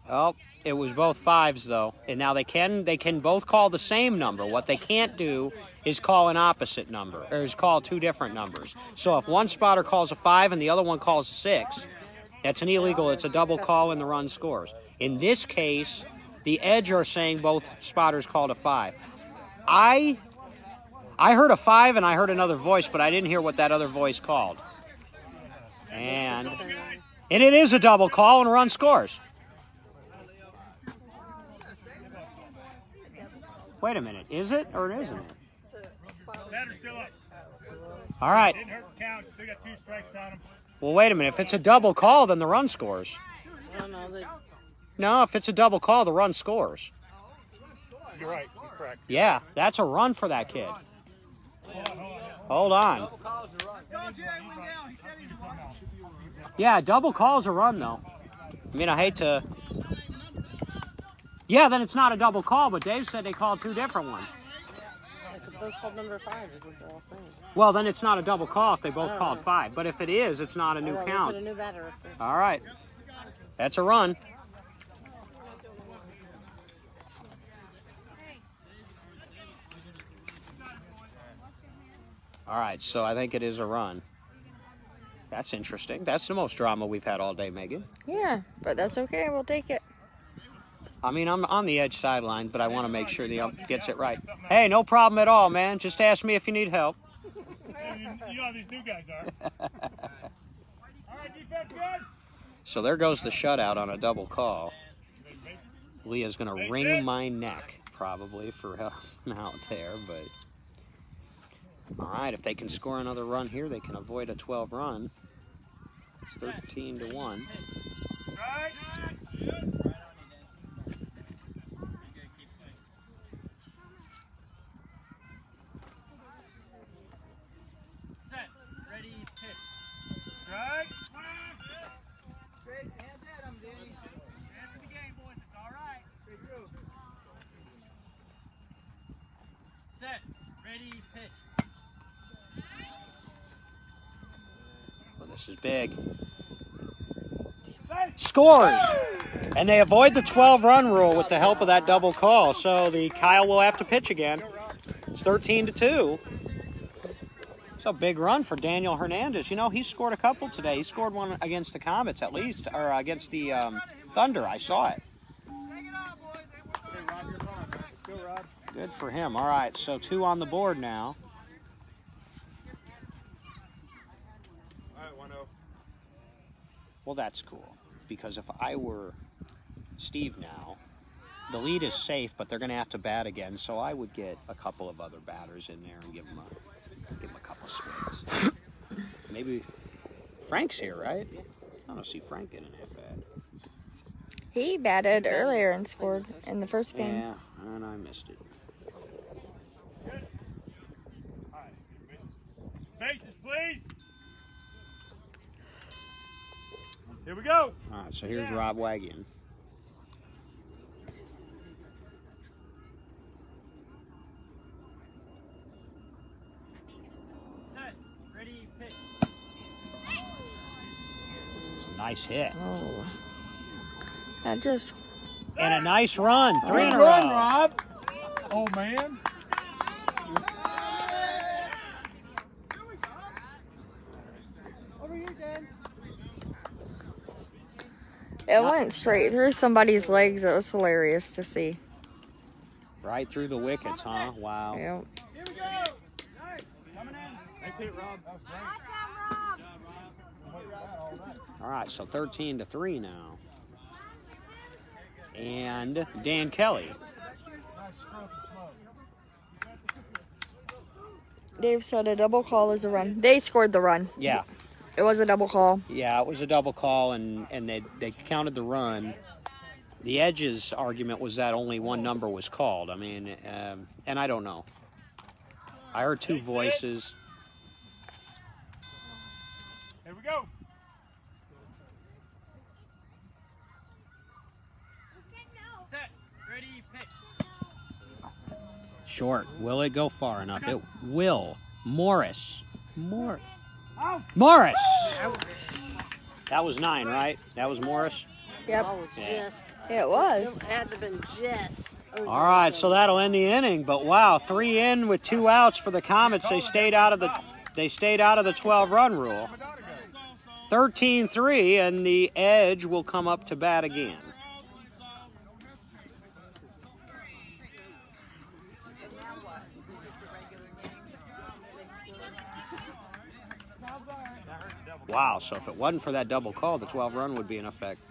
Oh, it was both 5s though, and now they can both call the same number. What they can't do is call an opposite number, or is call 2 different numbers. So if one spotter calls a 5 and the other one calls a 6, that's an illegal. It's a double call and the run scores. In this case, the Edge are saying both spotters called a 5. I heard a 5 and I heard another voice, but I didn't hear what that other voice called. And it is a double call and a run scores. Wait a minute, is it or isn't it? Batter's still up. All right. Didn't hurt the count. Still got 2 strikes on him. Well, wait a minute. If it's a double call, then the run scores. No, if it's a double call, the run scores. You're right. You're correct. Yeah, that's a run for that kid. Hold on. Yeah, double call's a run, though. I mean, I hate to... Yeah, then it's not a double call, but Dave said they called 2 different ones. both called number 5 is what they're all saying. Well, then it's not a double call if they both called 5. But if it is, it's not a new Well, we count. put a new batter up there. All right. That's a run. All right, so I think it is a run. That's interesting. That's the most drama we've had all day, Megan. Yeah, but that's okay. We'll take it. I mean, I'm on the edge sideline, but I want to make sure the ump gets it right. Hey, no problem at all, man. Just ask me if you need help. You know how these new guys are. All right, defense, good. So there goes the shutout on a double call. Leah's going to wring my neck, probably, for helping out there, but... All right, if they can score another run here, they can avoid a 12 run. It's 13-1. Right. Set. Ready, pitch. Right. Great. Hands at him, Danny. Hands in the game, boys. It's all right. Set. Ready, pitch. Well, this is big. Scores! And they avoid the 12-run rule with the help of that double call. So the Kyle will have to pitch again. It's 13-2. It's a big run for Daniel Hernandez. You know, he scored a couple today. He scored one against the Comets at least, or against the Thunder. I saw it. Good for him. All right, so 2 on the board now. Well, that's cool, because if I were Steve now, the lead is safe, but they're going to have to bat again, so I would get a couple of other batters in there and give them a couple swings. Maybe Frank's here, right? I don't see Frank getting that bad. He batted earlier and scored in the first game. Yeah, and I missed it. Bases, please. Here we go. All right, so here's Rob Wagian. Set. Ready, pitch. Nice hit. Oh. That just... And a nice run. 3 in a Good row. run, Rob. Oh, man. Over here, Dan. It went straight through somebody's legs. It was hilarious to see. Right through the wickets, huh? Wow. Yep. Here we go. Nice. Coming in. Nice hit, Rob. That was great. All right, so 13-3 now. And Dan Kelly. Nice stroke and slow. Dave said a double call is a run. They scored the run. Yeah. It was a double call. Yeah, it was a double call, and they counted the run. The Edge's argument was that only one number was called. I mean, and I don't know. I heard 2 voices. Here we go. Set. Ready, pitch. Short. Will it go far enough? It will. Morris. Morris! That was 9, right? That was Morris? Yep. Ball was just. It was. It had to have been just. Over. All right, so that'll end the inning. But wow, 3 in with 2 outs for the Comets. They stayed out of the 12-run rule. 13-3, and the Edge will come up to bat again. Wow, so if it wasn't for that double call, the 12-run would be in effect.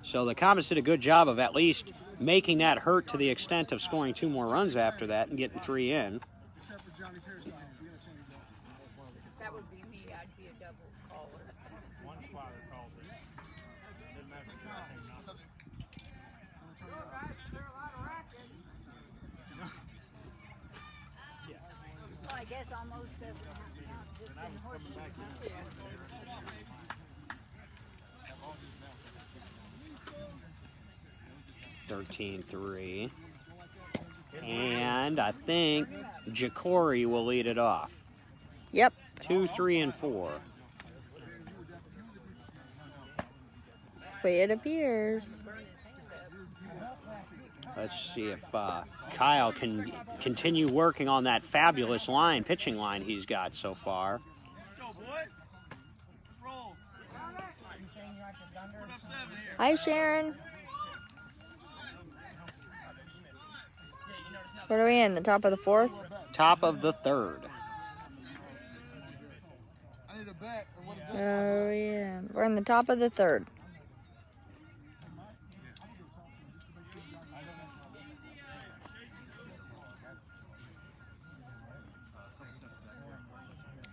So the Comets did a good job of at least making that hurt to the extent of scoring 2 more runs after that and getting 3 in. That would be me. I'd be a double caller. One spotter calls it. Doesn't matter if it's the same number. Well, I guess almost every just in horseshoe. 13-3. And And I think Jacory will lead it off. Yep. 2, 3, and 4. That's the way it appears. Let's see if Kyle can continue working on that fabulous pitching line he's got so far. Hi, Sharon. What are we in? The top of the 4th? Top of the 3rd. I need a bet. Oh, yeah. We're in the top of the 3rd.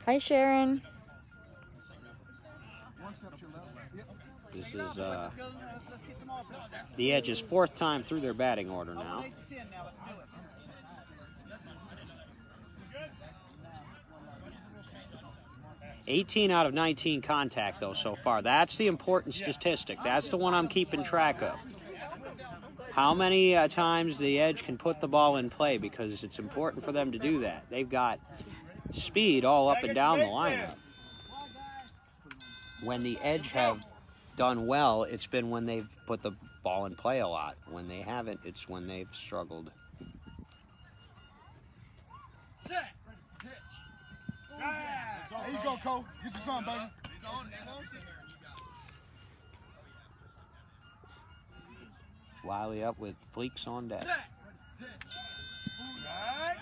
Hi, Sharon. This is the Edge's 4th time through their batting order now. 18 out of 19 contact, though, so far. That's the important statistic. That's the one I'm keeping track of. How many times the Edge can put the ball in play, because it's important for them to do that. They've got speed all up and down the lineup. When the Edge have done well, it's been when they've put the ball in play a lot. When they haven't, it's when they've struggled. Set. Pitch. There you go, Cole. Get your son, baby. Wiley up with Fleeks on deck. Set. Pitch. Right.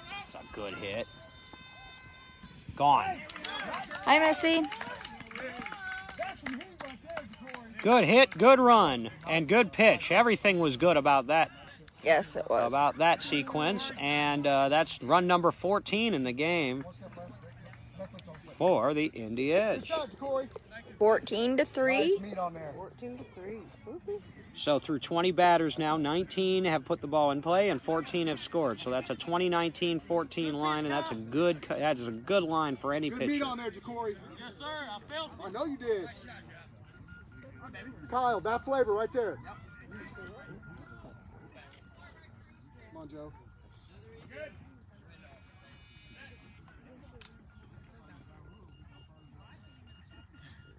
That's a good hit. Gone. Hi, Missy. Good hit, good run, and good pitch. Everything was good about that. Yes, it was. About that sequence, and that's run number 14 in the game for the Indy Edge. 14-3. 14-3. So through 20 batters now, 19 have put the ball in play and 14 have scored. So that's a 20-19-14 line, and that is a good line for any Good pitcher. meat on there, Jacory. Yes, sir. I felt it. I know you did. Kyle, that flavor right there. Come on, Joe.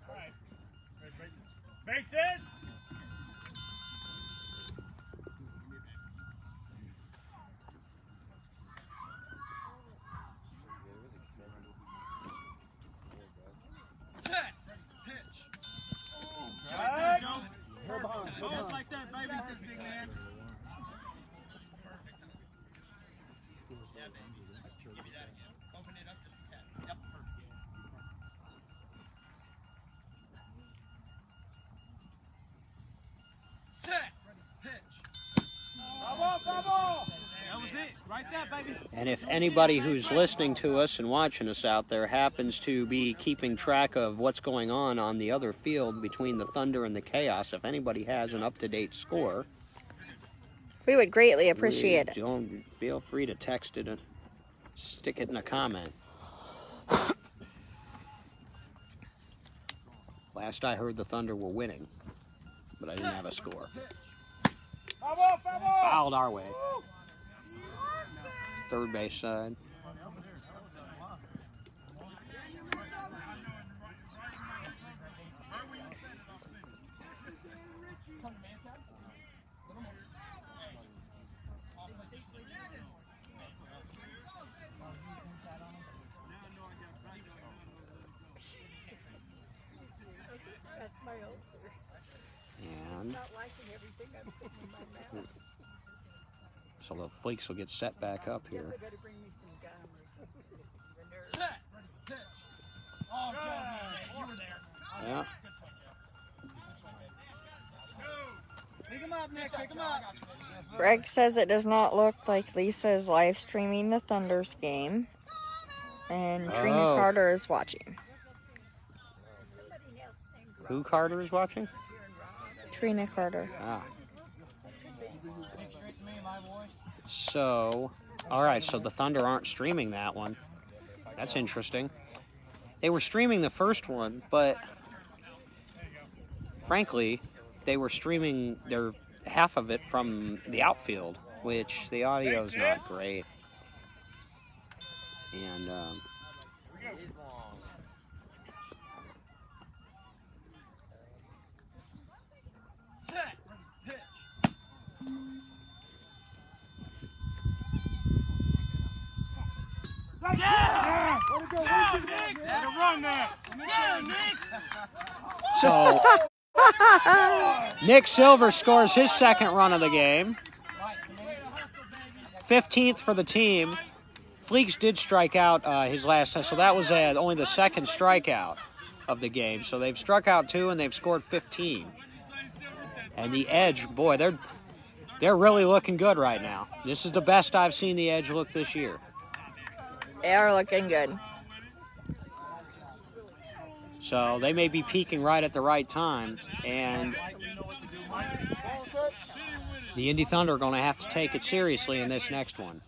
All right. Bases. Set. Pitch. Right. Just like that, baby. This big man. Give me that again. Open it up just a tad. Yep. Set. Pitch. Bravo. That was it. Right there, baby. And if anybody who's listening to us and watching us out there happens to be keeping track of what's going on the other field between the Thunder and the Chaos, if anybody has an up-to-date score, We would greatly appreciate it. don't feel free to text it and stick it in a comment. Last I heard, the Thunder were winning, but I didn't have a score. Fouled our way. Third base side. And so the Fleeks will get set back up here. Set. Pitch. Oh, good, man. You were there. Yeah. Pick him up, Nick. Pick him up. Greg says it does not look like Lisa is live streaming the Thunder's game. And Trina Oh. Carter is watching. Who Carter is watching? Trina Carter. Ah. So All right, so the Thunder aren't streaming that one. That's interesting. They were streaming the first one, but frankly, they were streaming their half of it from the outfield, which the audio is not great. And Set. Pitch. Yeah! Yeah, Nick! Gotta run that! Yeah, Nick! so Nick Silver scores his second run of the game. 15th for the team. Fleeks did strike out his last time, so that was only the second strikeout of the game. So they've struck out 2 and they've scored 15. And the Edge, boy, they're really looking good right now. This is the best I've seen the Edge look this year. They are looking good. So they may be peaking right at the right time, and the Indy Thunder are going to have to take it seriously in this next one.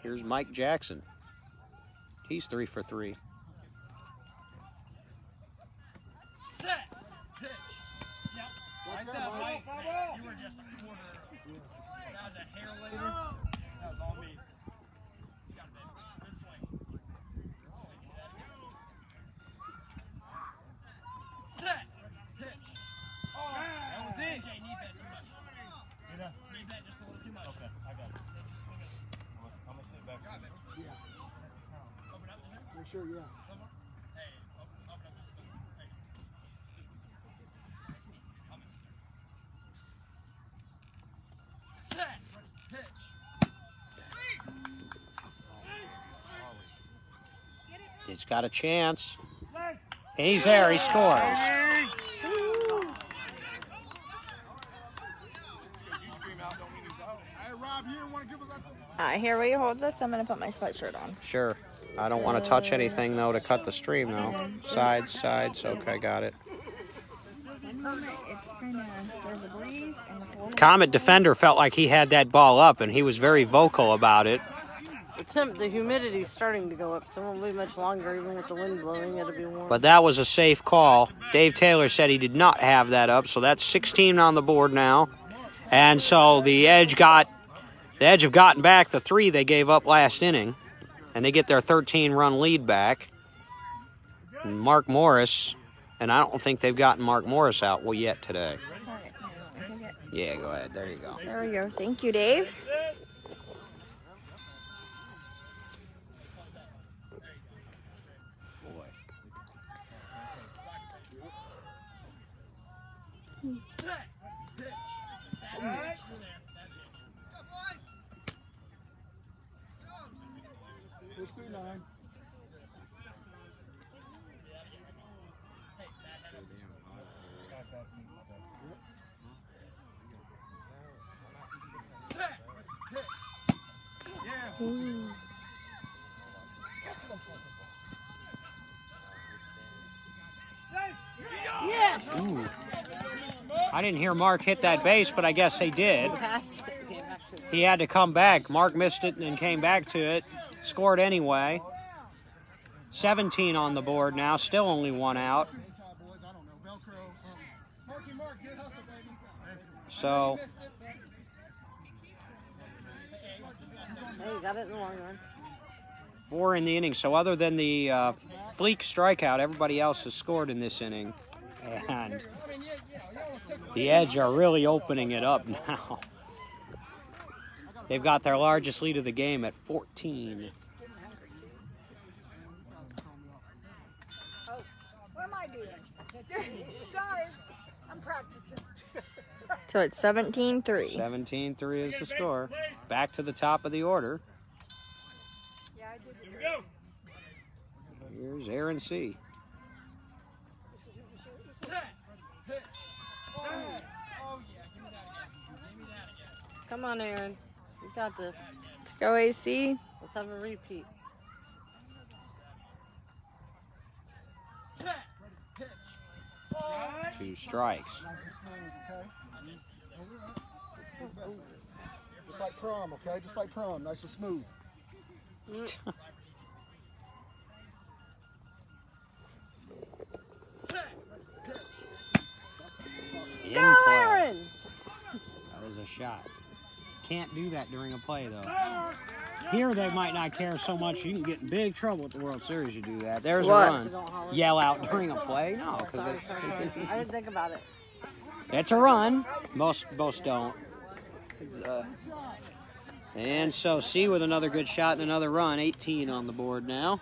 Here's Mike Jackson. He's 3 for 3. Set. Pitch. Yep. Like that, Mike. You were just a quarter. That was a hair later. That was all me. You got it, baby. Good swing. Good swing. Set. Pitch. Oh, that was it. Jay, need that too much. Need that just a little too much. Okay, I got it. I'm gonna sit back. Yeah. Open up, is it? Make sure, yeah. Hey, open up just a little. Hey. Set. Pitch. He's got a chance. And he's there. He scores. Hey, Rob, you didn't want to give us that. Here, will you hold this? I'm going to put my sweatshirt on. Sure. I don't want to touch anything, though, to cut the stream, though. Sides. Okay, got it. It's kind of, there's a breeze and it's a little... Comet defender felt like he had that ball up, and he was very vocal about it. The humidity's starting to go up, so it won't be much longer, even with the wind blowing. It'll be warm. But that was a safe call. Dave Taylor said he did not have that up, so that's 16 on the board now. And so the Edge have gotten back the 3 they gave up last inning, and they get their 13-run lead back. And Mark Morris, and I don't think they've gotten Mark Morris out yet today. Yeah, go ahead. There you go. There we go. Thank you, Dave. Set. Pitch. Push through 9. Set. Pitch. Yeah. Ooh. I didn't hear Mark hit that base, but I guess they did. Past it, came back to it. He had to come back. Mark missed it and then came back to it. Scored anyway. 17 on the board now. Still only 1 out. Boys, I don't know. Velcro. Marky Mark, good hustle, baby. So Hey, you got it in the long run. 4 in the inning. So other than the Fleek strikeout, everybody else has scored in this inning. And the Edge are really opening it up now. They've got their largest lead of the game at 14. Oh, what am I doing? Sorry, I'm practicing. So it's 17-3. 17-3 is the score. Back to the top of the order. Yeah, I did. Here we go. Here's Aaron C. Set. Pitch. Oh, yeah. Give me that again. Give me that again. Come on, Aaron. You got this. Let's go, AC. Let's have a repeat. Set. Pitch. Oh, 2 strikes. Just like prom, okay? Just like prom, nice and smooth. In play. That was a shot. Can't do that during a play, though. Here, they might not care so much. You can get in big trouble at the World Series. You do that. There's What? a run. Yell out during a play? No, because Sorry. I didn't think about it. it's a run. Most don't. And so C with another good shot and another run. 18 on the board now.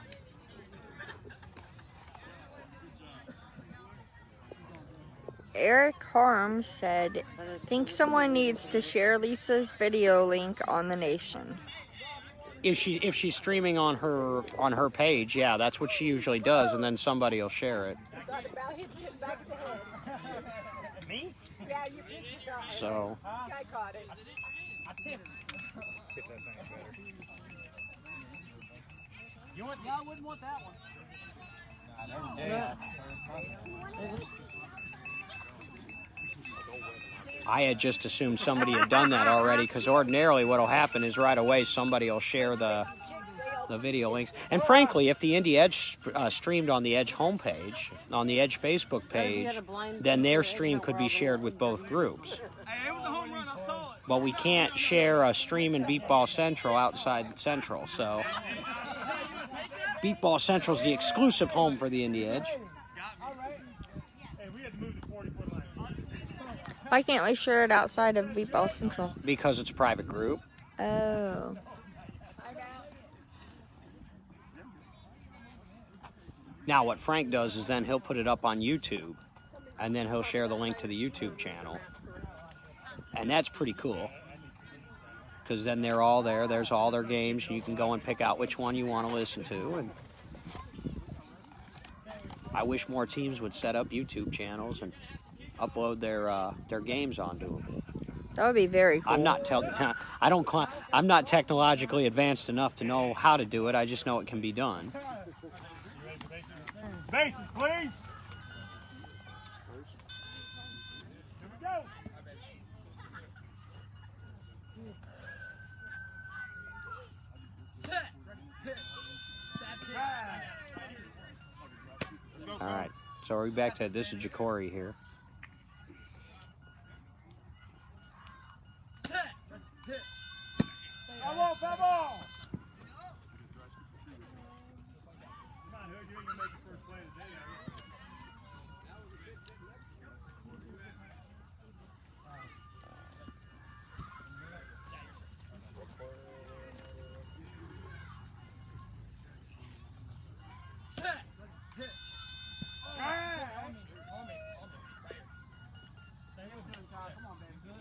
Eric Harm said, think someone needs to share Lisa's video link on the Nation. If she's streaming on her page, yeah, that's what she usually does, and then somebody will share it. Thought about hitting him back of the head. Me? Yeah, you think you got it. So Guy caught it. I tipped. Tip that thing better. You want? Yeah, I wouldn't want that one. I had just assumed somebody had done that already, because ordinarily what will happen is right away somebody will share the video links. And frankly, if the Indy Edge streamed on the Edge homepage, on the Edge Facebook page, then their stream could be shared with both groups. Hey, it was a home run. I saw it. But we can't share a stream in Beatball Central outside Central, so Beatball Central is the exclusive home for the Indy Edge. Hey, we had to move the 40-foot line. Why can't we share it outside of Beatball Central? Because it's a private group. Oh. Now what Frank does is then he'll put it up on YouTube, and then he'll share the link to the YouTube channel. And that's pretty cool, because then they're all there. There's all their games, and you can go and pick out which one you want to listen to. And I wish more teams would set up YouTube channels and upload their games onto them. That would be very cool. I'm not technologically advanced enough to know how to do it. I just know it can be done. Bases, please. Here we go. Set. Pitch. That pitch. All right, so we're back to this is Jacory here. Set. Pitch. Foul ball, foul ball. Come on, Hood, you ain't gonna make the first play of the day, are you? Set. Pitch.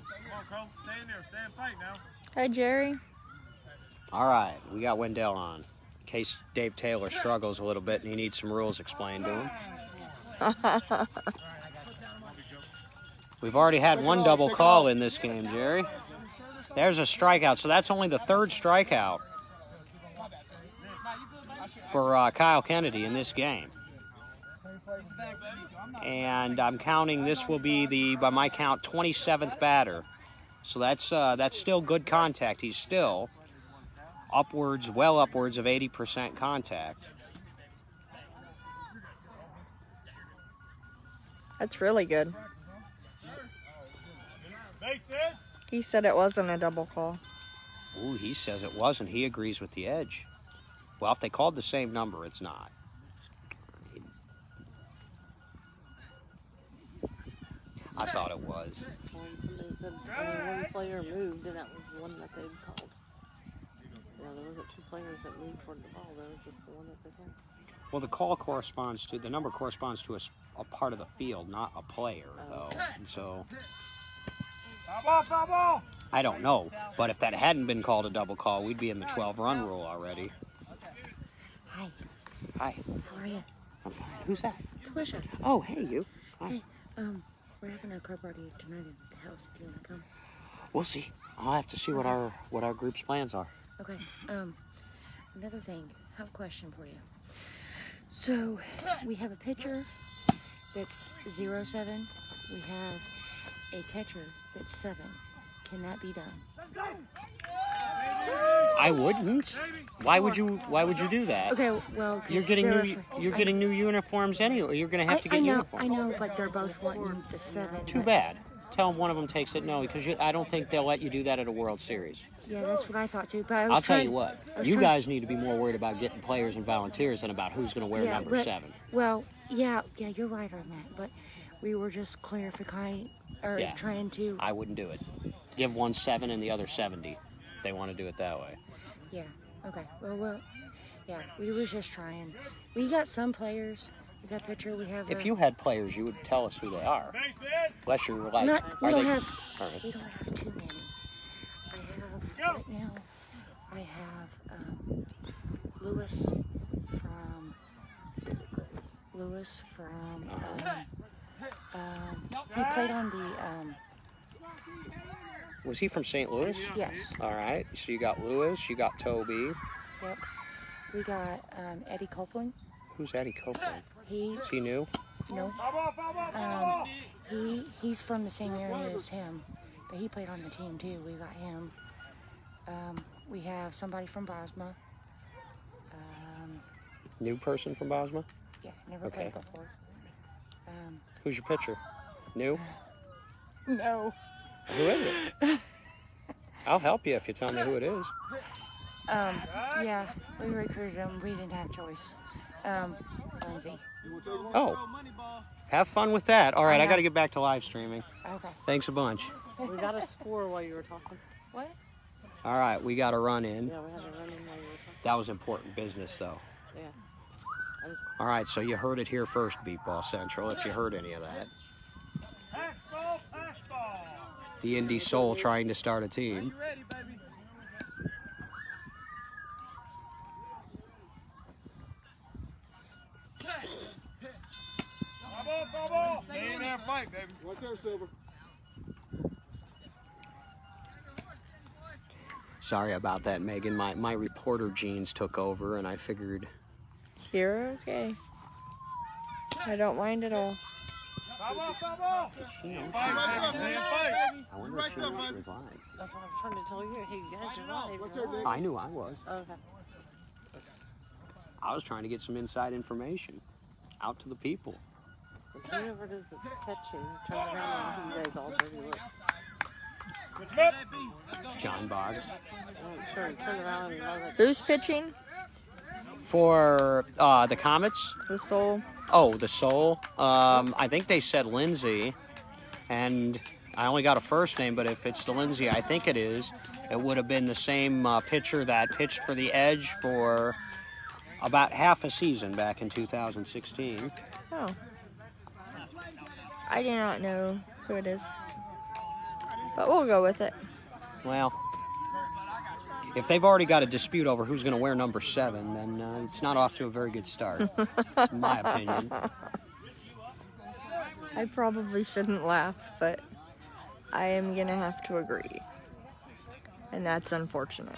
Come on, Cole. Stay in there. Stay and fight now. Hi, Jerry. All right, we got Wendell on. In case Dave Taylor struggles a little bit and he needs some rules explained to him. We've already had one double call in this game, Jerry. There's a strikeout, so that's only the third strikeout for Kyle Kennedy in this game. And I'm counting this will be the, by my count, 27th batter. So that's still good contact. He's still upwards, well upwards of 80% contact. That's really good. Bases. He said it wasn't a double call. Ooh, he says it wasn't. He agrees with the Edge. Well, if they called the same number, it's not. I thought it was. Somebody said only one player moved, and that was the one that they called. Yeah, there wasn't two players that moved toward the ball. There was just the one that they called. Well, the call corresponds to, the number corresponds to a part of the field, not a player, though. And so, Foul ball, foul ball. I don't know. But if that hadn't been called a double call, we'd be in the 12-run rule already. Hi, Hi. how are you? I'm fine. Who's that? It's Alicia. Oh, hey, you. Hi. Hey, we're having a car party tonight at the house. If you want to come. We'll see. I'll have to see what our group's plans are. Okay. Another thing. I have a question for you. So, we have a pitcher that's 07, we have a catcher that's 7. Can that be done? I wouldn't. Why would you do that? Okay, well, You're getting new uniforms anyway. You're going to have to get uniforms. I know, but they're both wanting the 7. Too bad. Tell them one of them takes it. No, because I don't think they'll let you do that at a World Series. Yeah, that's what I thought too. But I'll tell you what. You guys need to be more worried about getting players and volunteers than about who's going to wear number 7. Well, yeah, you're right on that. But we were just clarifying or trying to. I wouldn't do it. Give one 7 and the other 70 if they want to do it that way. Yeah. Okay. Well, yeah. We was just trying. We got some players. We got a pitcher. We have. If you had players, you would tell us who they are. Unless you're like, we don't have too many. Right now, I have Lewis from he played on the Was he from St. Louis? Yes. All right. So you got Lewis, you got Toby. Yep. We got Eddie Copeland. Who's Eddie Copeland? Is he new? No. He's from the same area as him, but he played on the team too. We got him. We have somebody from Bosma. New person from Bosma? Yeah, never played before. Who's your pitcher? New? No. Who is it? I'll help you if you tell me who it is. Yeah, we recruited him. We didn't have a choice. Lindsay. Oh. Have fun with that. All right, I got to get back to live streaming. Okay. Thanks a bunch. We got a score while you were talking. What? All right, we got to run in. Yeah, we had to run in while you were talking. That was important business, though. Yeah. All right, so you heard it here first, Beatball Central, if you heard any of that. The Indy Soul trying to start a team. Stay in there, fight, baby. Right there, Silver. Sorry about that, Megan. My reporter genes took over, and I figured... You're okay. I don't mind at all. I wonder if she knew it was live. That's what I was trying to tell you. Hey, you guys are live. I knew I was. Okay. I was trying to get some inside information out to the people. Whoever it is that's catching, turn around and you guys all dirty look. John Boggs. Sure, turn around and know that. Who's pitching? For the Comets? The Soul. Oh, the Soul. I think they said Lindsay, and I only got a first name, but if it's the Lindsay, I think it is. It would have been the same pitcher that pitched for the Edge for about half a season back in 2016. Oh. I do not know who it is. But we'll go with it. Well, if they've already got a dispute over who's going to wear number 7, then it's not off to a very good start, in my opinion. I probably shouldn't laugh, but I am going to have to agree. And that's unfortunate.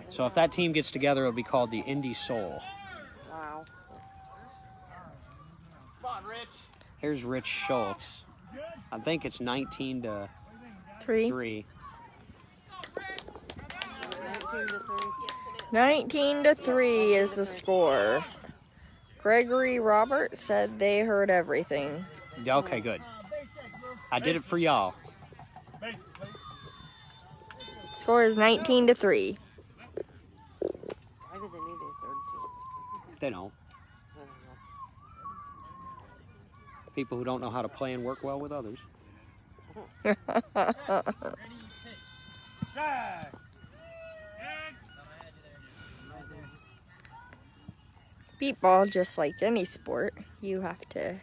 So if that team gets together, it'll be called the Indy Soul. Wow. Come on, Rich. Here's Rich Schultz. I think it's 19-3. 3. 19-3 is the score. Gregory Robert said they heard everything. Okay, good. I did it for y'all. Score is 19-3. Why do they need a third team? They don't. I don't know. People who don't know how to play and work well with others. Beatball, just like any sport, you have to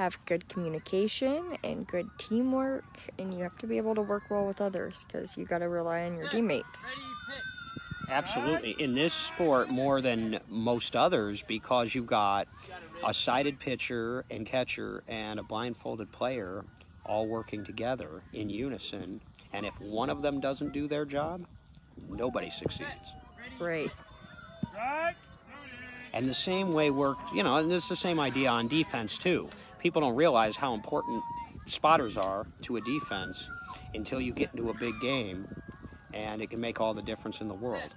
have good communication and good teamwork, and you have to be able to work well with others because you got to rely on your teammates. Absolutely. In this sport, more than most others, because you've got a sighted pitcher and catcher and a blindfolded player all working together in unison. And if one of them doesn't do their job, nobody succeeds. Right. And the same way and it's the same idea on defense too. People don't realize how important spotters are to a defense until you get into a big game, and it can make all the difference in the world.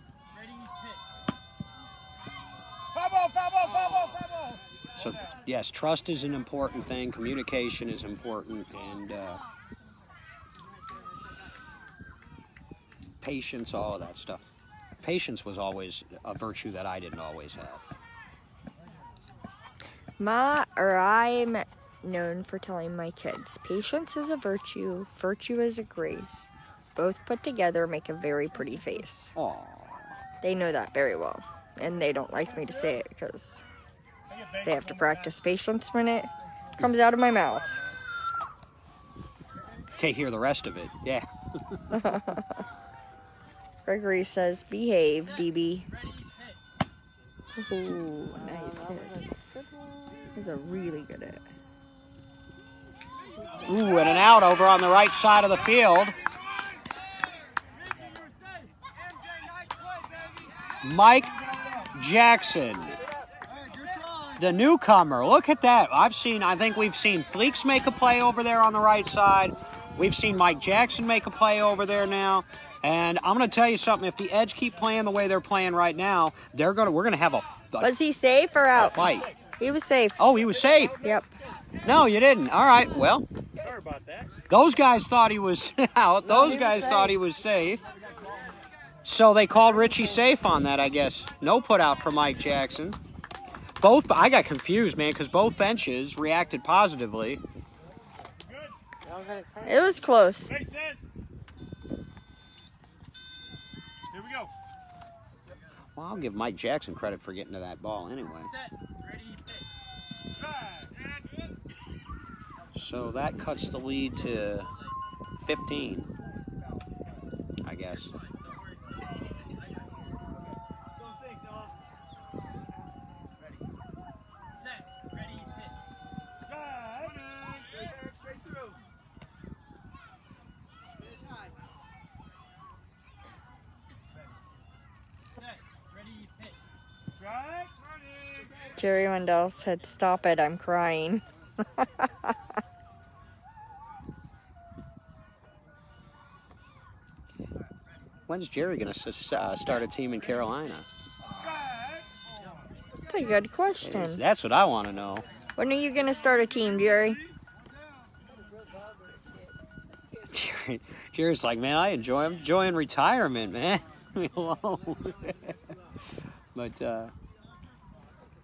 So, yes, trust is an important thing. Communication is important, and patience, all of that stuff. Patience was always a virtue that I didn't always have. I'm known for telling my kids, patience is a virtue, virtue is a grace. Both put together make a very pretty face. Aww. They know that very well, and they don't like me to say it because they have to practice patience when it comes out of my mouth. To hear the rest of it, yeah. Gregory says, behave, DB. Ooh, nice hit. That's a really good hit. Ooh, and an out over on the right side of the field. Mike Jackson, the newcomer. Look at that. I think we've seen Fleeks make a play over there on the right side. We've seen Mike Jackson make a play over there now. And I'm going to tell you something. If the Edge keep playing the way they're playing right now, we're going to have a Was he safe or out? Fight. He was safe. Oh, he was safe? Yep. No, you didn't. All right, well. Sorry about that. Those guys thought he was out. Those guys thought he was safe. So they called Richie safe on that, I guess. No put out for Mike Jackson. I got confused, man, because both benches reacted positively. It was close. Here we go. Well, I'll give Mike Jackson credit for getting to that ball anyway. So that cuts the lead to 15, I guess. Jerry Wendell said, stop it, I'm crying. When's Jerry going to start a team in Carolina? That's a good question. That's what I want to know. When are you going to start a team, Jerry? Jerry's like, man, I'm enjoying retirement, man. Leave me alone. But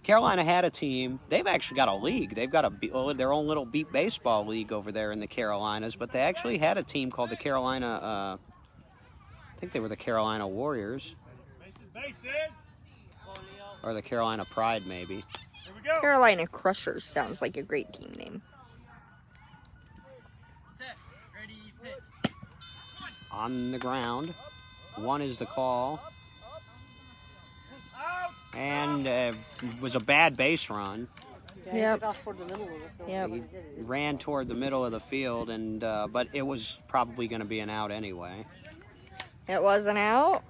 Carolina had a team. They've actually got a league. They've got their own little beat baseball league over there in the Carolinas. But they actually had a team called the Carolina. I think they were the Carolina Warriors, or the Carolina Pride, maybe. Carolina Crushers sounds like a great team name. On the ground. One is the call. And it was a bad base run. Yep. He ran toward the middle of the field, and but it was probably going to be an out anyway. It wasn't out.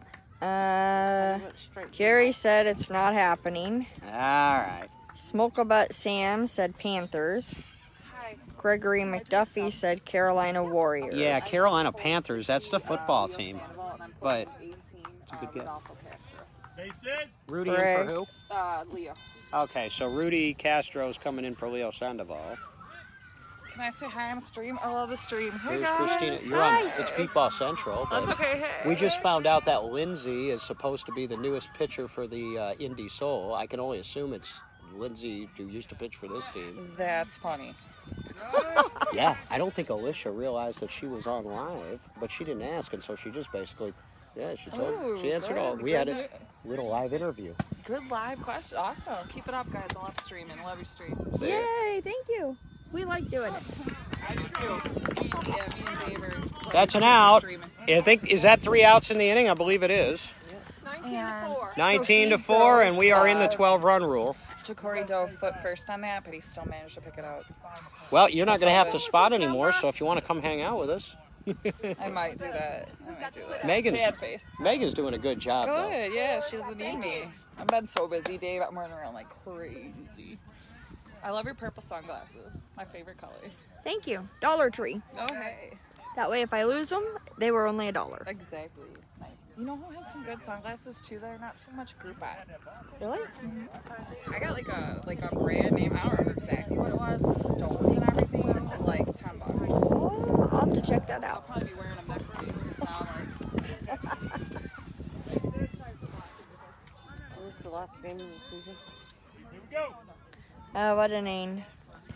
Jerry said it's not happening. All right. Smokeabutt Sam said Panthers. Gregory McDuffie said Carolina Warriors. Yeah, Carolina Panthers. That's the football team. But it's a good guess. Rudy in for who? Leo. Okay, so Rudy Castro's coming in for Leo Sandoval. Can I say hi on the stream? I love the stream. Hey Here's guys. Christina. You're on. It's Beatball Central. That's okay. Hey. We just found out that Lindsay is supposed to be the newest pitcher for the Indy Soul. I can only assume it's Lindsay who used to pitch for this team. That's funny. Yeah, I don't think Alicia realized that she was on live, but she didn't ask, and so she just basically, she answered all. We had a little live interview. Good live question. Awesome. Keep it up, guys. I love streaming. I love your streams. Yay, thank you. We like doing it. I do too. Me and Dave are That's an out. I think, is that 3 outs in the inning? I believe it is. 19-4. 19 to 4, and we are in the 12-run rule. Ja'Cory dove foot first on that, but he still managed to pick it out. Well, you're not going to have to spot anymore, so if you want to come hang out with us. I might do that. Megan's doing a good job, though. Good, yeah. She doesn't need me. I've been so busy, Dave. I'm running around like crazy. I love your purple sunglasses. My favorite color. Thank you. Dollar Tree. Oh, hey. That way, if I lose them, they were only $1. Exactly. Nice. You know who has some good sunglasses too? They're not so much group at. Really? I got like a brand name. I don't remember exactly what it was. With stones and everything. Like $10. Oh, I'll have to check that I'll out. probably be wearing them next week. It's not like. This is the last game of the season. Here we go. What a name.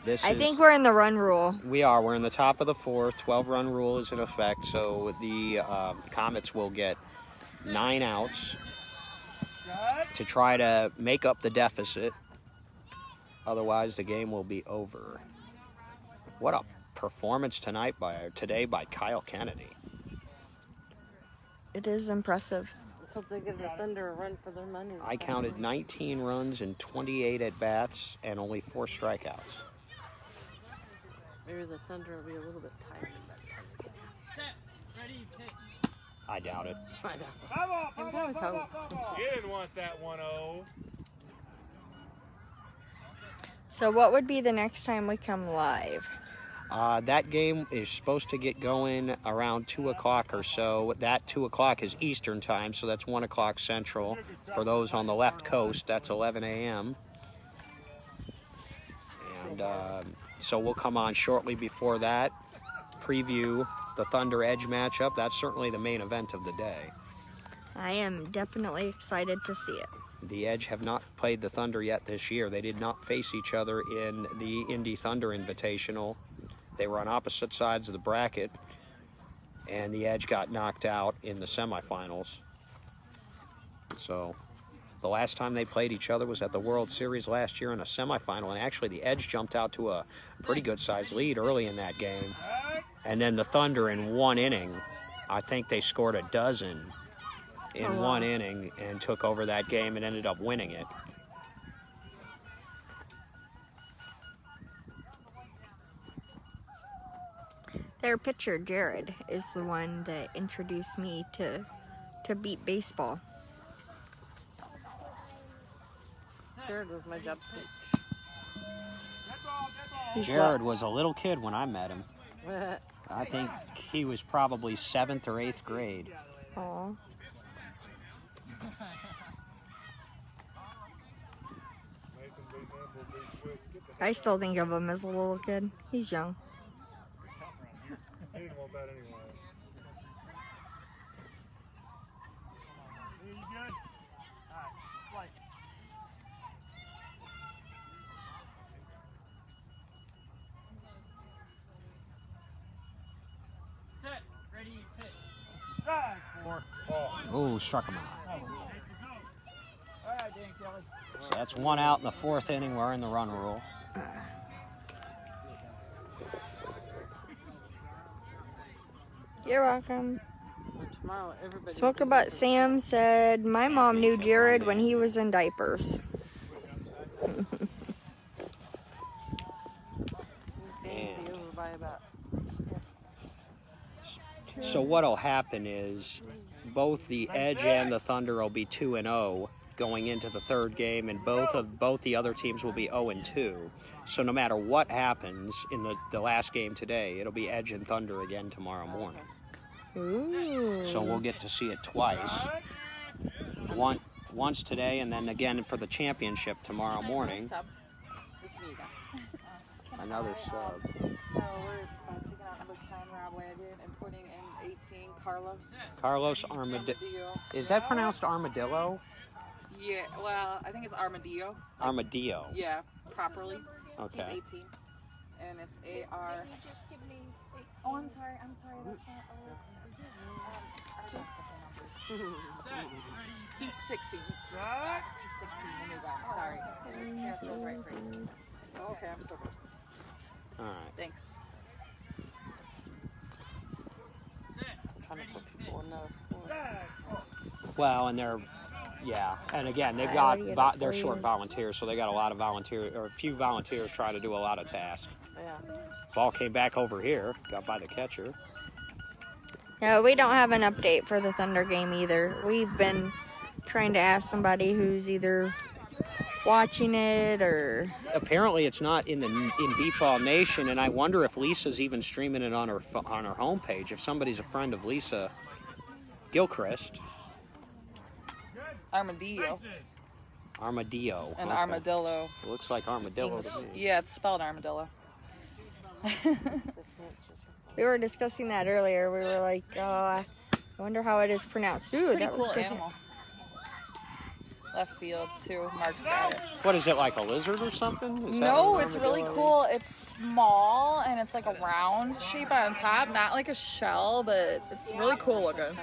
I think we're in the run rule. We are. We're in the top of the 4th. 12-run rule is in effect, so the Comets will get 9 outs to try to make up the deficit. Otherwise, the game will be over. What a performance today by Kyle Kennedy. It is impressive. Let's hope they give the Thunder a run for their money. I counted 19 runs and 28 at-bats and only 4 strikeouts. Maybe the Thunder will be a little bit tired. Set. Ready, pitch. I doubt it. I know. Five off, You five can always off, five hope. off, five off. You didn't want that 1-0. So what would be the next time we come live? That game is supposed to get going around 2 o'clock or so. That 2 o'clock is Eastern time, so that's 1 o'clock Central. For those on the left coast, that's 11 a.m. And so we'll come on shortly before that, preview the Thunder Edge matchup. That's certainly the main event of the day. I am definitely excited to see it. The Edge have not played the Thunder yet this year. They did not face each other in the Indy Thunder Invitational. They were on opposite sides of the bracket, and the Edge got knocked out in the semifinals. So the last time they played each other was at the World Series last year in a semifinal, and actually the Edge jumped out to a pretty good-sized lead early in that game. And then the Thunder in 1 inning, I think they scored a dozen in 1 inning and took over that game and ended up winning it. Their pitcher, Jared, is the one that introduced me to beat baseball. Jared was my job coach. Jared was a little kid when I met him. I think he was probably 7th or 8th grade. Aw. I still think of him as a little kid. He's young. He didn't want that anyway. You good? All right, flight. Set. Ready, pitch. Drive. 4. Ball. Oh, struck him out. All right, Dan Kelly. So that's 1 out in the 4th inning. We're in the run rule. You're welcome. Tomorrow, everybody. Smoker Butt Sam said, my mom knew Jared when he was in diapers. So what'll happen is both the Edge and the Thunder will be 2-0 going into the 3rd game, and both the other teams will be 0-2. So no matter what happens in the last game today, it'll be Edge and Thunder again tomorrow morning. Ooh. So we'll get to see it twice. Once today, and then again for the championship tomorrow morning. It's me again. Another sub. So we're taking out number 10, Rob Landon, and putting in 18, Carlos Armadillo. Is that pronounced Armadillo? Yeah, well, I think it's Armadillo. Armadillo. Yeah, properly. Okay. He's 18. And it's A-R. Can you just give me 18? Oh, I'm sorry. That's not. He's 16. He's 16 when you're gone. Sorry. Yeah, it feels right for you. Oh, okay, I'm still good. All right. Thanks. I'm trying to put people in those scores. Well, and they're, yeah, and again, they've I got, already got it they're for short you. volunteers, so they got a lot of volunteers, or a few volunteers trying to do a lot of tasks. Yeah. Ball came back over here, got by the catcher. No, we don't have an update for the Thunder game either. We've been trying to ask somebody who's either watching it or... Apparently it's not in Beatball Nation, and I wonder if Lisa's even streaming it on her homepage. If somebody's a friend of Lisa Gilchrist. Armadillo Armadillo. and Okay. armadillo. It looks like armadillo to me. Yeah, it's spelled armadillo. We were discussing that earlier. We were like, I wonder how it is pronounced. Ooh, Pretty that was cool good. animal. Left field too. Mark's got it. What is it, like a lizard or something? Is that No, an it's really armadillo? cool. It's small and it's like a round shape on top, not like a shell, but it's really cool looking.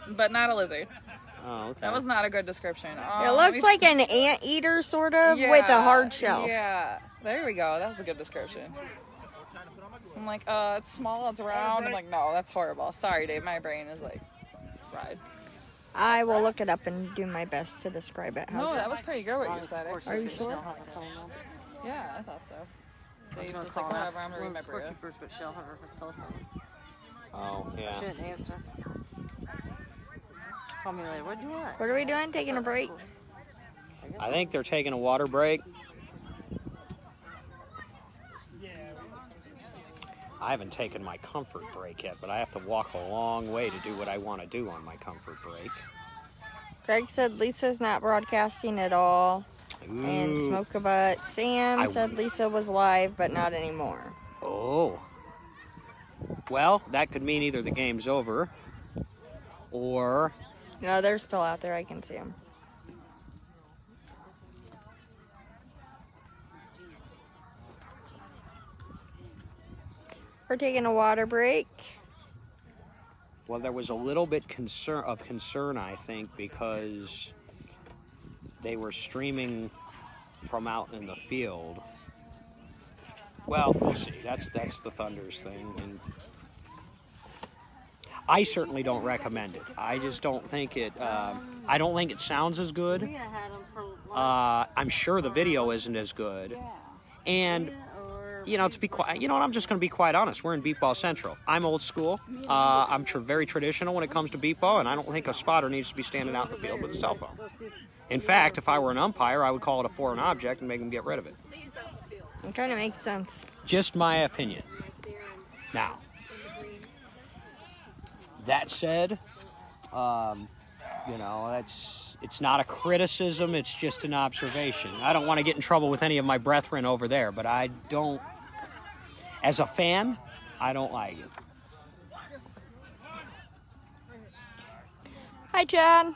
But not a lizard. Oh, okay. That was not a good description. It looks like an anteater, sort of, with a hard shell. Yeah, there we go. That was a good description. I'm like, it's small, it's round. I'm like, no, that's horrible. Sorry, Dave. My brain is like, fried. I will look it up and do my best to describe it. How's No, that? that was pretty good what you said. Are you sure? Yeah, I thought so. Dave's Gonna just call like, and whatever, ask I'm gonna one of the remember it. scorekeepers, but she'll have her telephone. Oh, yeah. She didn't answer. Call me later. What'd you want? What are we doing? Taking a break? I think they're taking a water break. I haven't taken my comfort break yet, but I have to walk a long way to do what I want to do on my comfort break. Greg said Lisa's not broadcasting at all. And Ooh. Smoke a Butt. Sam said Lisa was live, but not anymore. Oh. Well, that could mean either the game's over or... No, they're still out there. I can see them. We're taking a water break. Well, there was a little bit of concern, I think, because they were streaming from out in the field. Well, we'll see. That's the Thunder's thing, and I certainly don't recommend it. I just don't think it. I don't think it sounds as good. I'm sure the video isn't as good, and. You know, to be quite, you know, I'm just going to be quite honest. We're in Beatball Central. I'm old school. I'm very traditional when it comes to beatball, and I don't think a spotter needs to be standing out in the field with a cell phone. In fact, if I were an umpire, I would call it a foreign object and make them get rid of it. I'm trying to make sense. Just my opinion. Now, that said, you know, it's not a criticism, it's just an observation. I don't want to get in trouble with any of my brethren over there, but I don't, as a fan, I don't like it. Hi, John.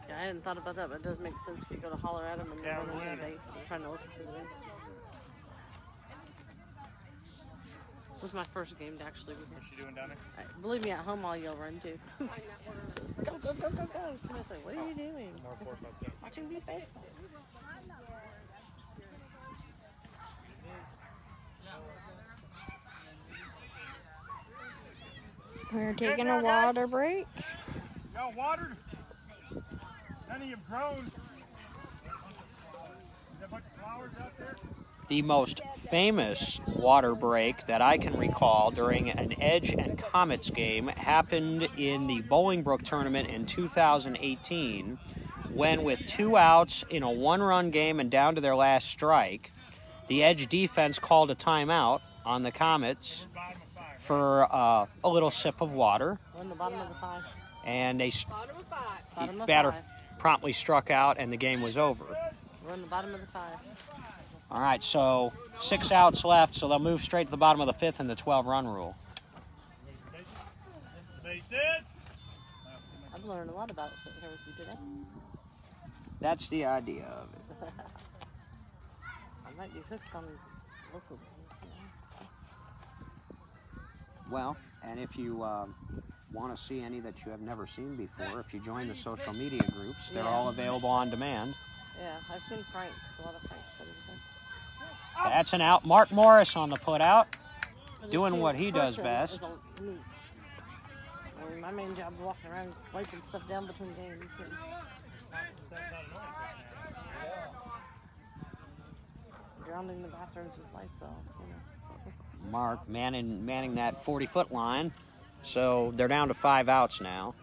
Yeah, I hadn't thought about that, but it does make sense if you go to holler at them and they're running the base and trying to listen to the base. This was my first game to actually be here. What's she doing down there? Believe me, at home I'll yell run too. Go, go, go, go, go. Somebody's like, what are you doing? More 4-5-7. Watching beat baseball. We're taking a water break. Y'all watered? None of you have grown. Is there a bunch of flowers out there? The most famous water break that I can recall during an Edge and Comets game happened in the Bolingbrook tournament in 2018 when, with 2 outs in a 1-run game and down to their last strike, the Edge defense called a timeout on the Comets for a little sip of water. We're in the bottom of the 5. And the Bottom of batter 5. promptly struck out and the game was over. We're in the bottom of the 5. All right, so 6 outs left, so they'll move straight to the bottom of the 5th in the 12-run rule. Bases. I've learned a lot about it sitting here with you today. That's the idea of it. I might be hooked on local games. Well, and if you want to see any that you have never seen before, if you join the social media groups, they're all available on demand. Yeah, I've seen Frank's, a lot of Frank's and everything. That's an out. Mark Morris on the put out, But doing seeing what in he does person best. is neat. I mean, my main job is walking around wiping stuff down between games. And drowning the bathrooms with Lysol, you know. Mark manning that 40-foot line. So they're down to 5 outs now.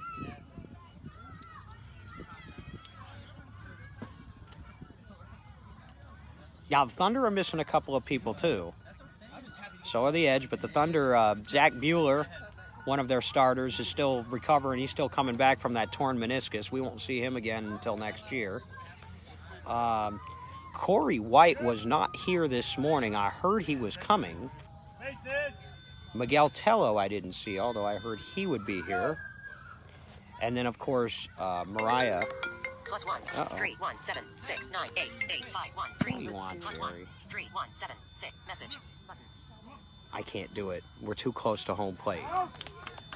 Yeah, the Thunder are missing a couple of people too. So are the Edge, but the Thunder, Zach Bueller, one of their starters, is still recovering. He's still coming back from that torn meniscus. We won't see him again until next year. Corey White was not here this morning. I heard he was coming. Miguel Tello I didn't see, although I heard he would be here. And then, of course, Mariah. +1 3 1 7 6 9 8 8 5 1 3 What do you want, +1 Jerry? 3 1 7 6 message button. I can't do it. We're too close to home plate.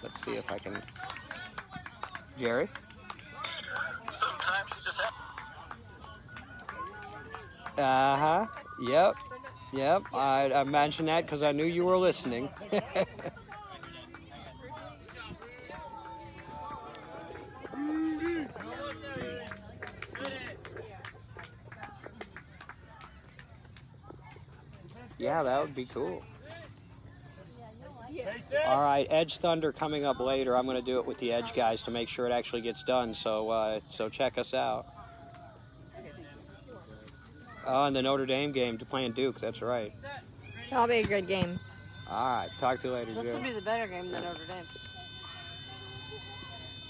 Let's see if I can. Jerry? Sometimes you just have. Uh-huh. Yep. Yep. I mentioned that because I knew you were listening. Yeah, that would be cool. All right, Edge Thunder coming up later. I'm going to do it with the Edge guys to make sure it actually gets done. So, so check us out. Oh, and the Notre Dame game to playing Duke. That's right. That'll be a good game. All right, talk to you later, This Joe. will be the better game than Notre Dame.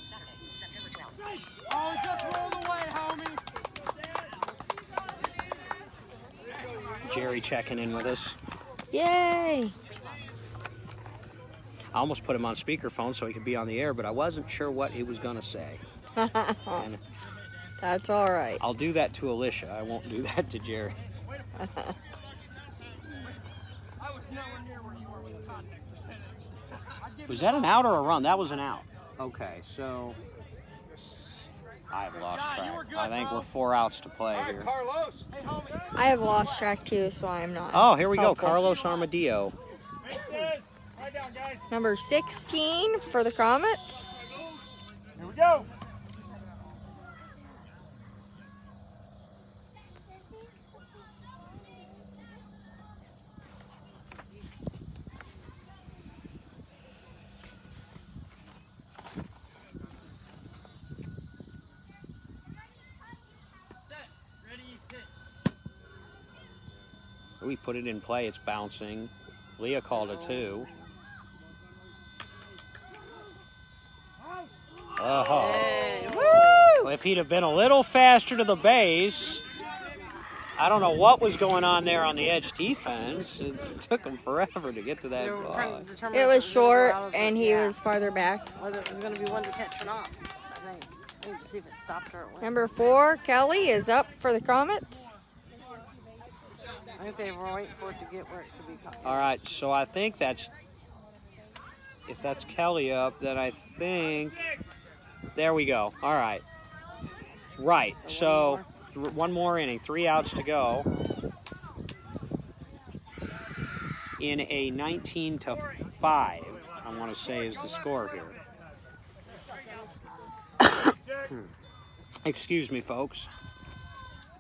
Saturday, September 12th. Oh, just rolled away, homie. Jerry checking in with us. Yay! I almost put him on speakerphone so he could be on the air, but I wasn't sure what he was going to say. And That's all right. I'll do that to Alicia. I won't do that to Jerry. I was nowhere near where you were with the contact percentage. Was that an out or a run? That was an out. Okay, so I've lost track. I think we're 4 outs to play here. Carlos. I have lost track too, so I'm not. Oh, here we go. helpful. Carlos Armadillo. Right down, guys. Number 16 for the Comets. Here we go. We put it in play. It's bouncing. Leah called it 2. Oh. Hey, Woo! If he'd have been a little faster to the base, I don't know what was going on there on the Edge defense. It took him forever to get to that they were ball. trying to determine It if was gonna go short, out of and the- he yeah, was farther back. whether it was going to be one to catch or not. I think to see if it stopped or it went. Number 4, Kelly, is up for the Comets. I think they were waiting for it to get where it could be caught. All right, so I think that's, if that's Kelly up, then I think, there we go. All right. Right, so one more inning, 3 outs to go. In a 19-5, I want to say is the score here. Excuse me, folks.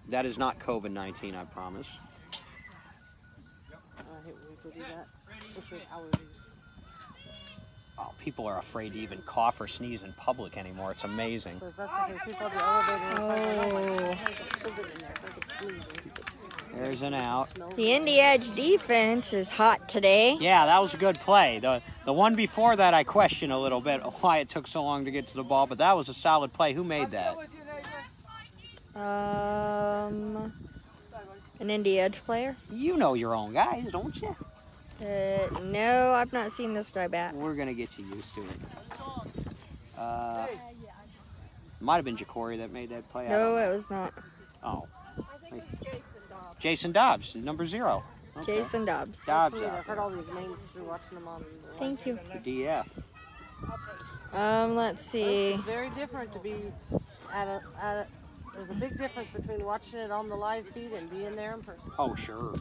That is not COVID-19, I promise. I hate when people do that. Especially with allergies. Oh, people are afraid to even cough or sneeze in public anymore. It's amazing. So if that's the case, people at the elevator Oh. visit in there. They could sneeze. There's an out. The Indy Edge defense is hot today. Yeah, that was a good play. The one before that I question a little bit why it took so long to get to the ball, but that was a solid play. Who made that? An Indy Edge player. You know your own guys, don't you? No, I've not seen this guy bat. We're going to get you used to it. Might have been Jacory that made that play. I No, don't know. it was not. Oh. I think it's Jason Dobbs. Jason Dobbs, number 0. Okay. Jason Dobbs. Dobbs I've out heard there. all these names through watching them on the Thank you. The DF. Let's see. It's very different to be at There's a big difference between watching it on the live feed and being there in person. Oh, sure.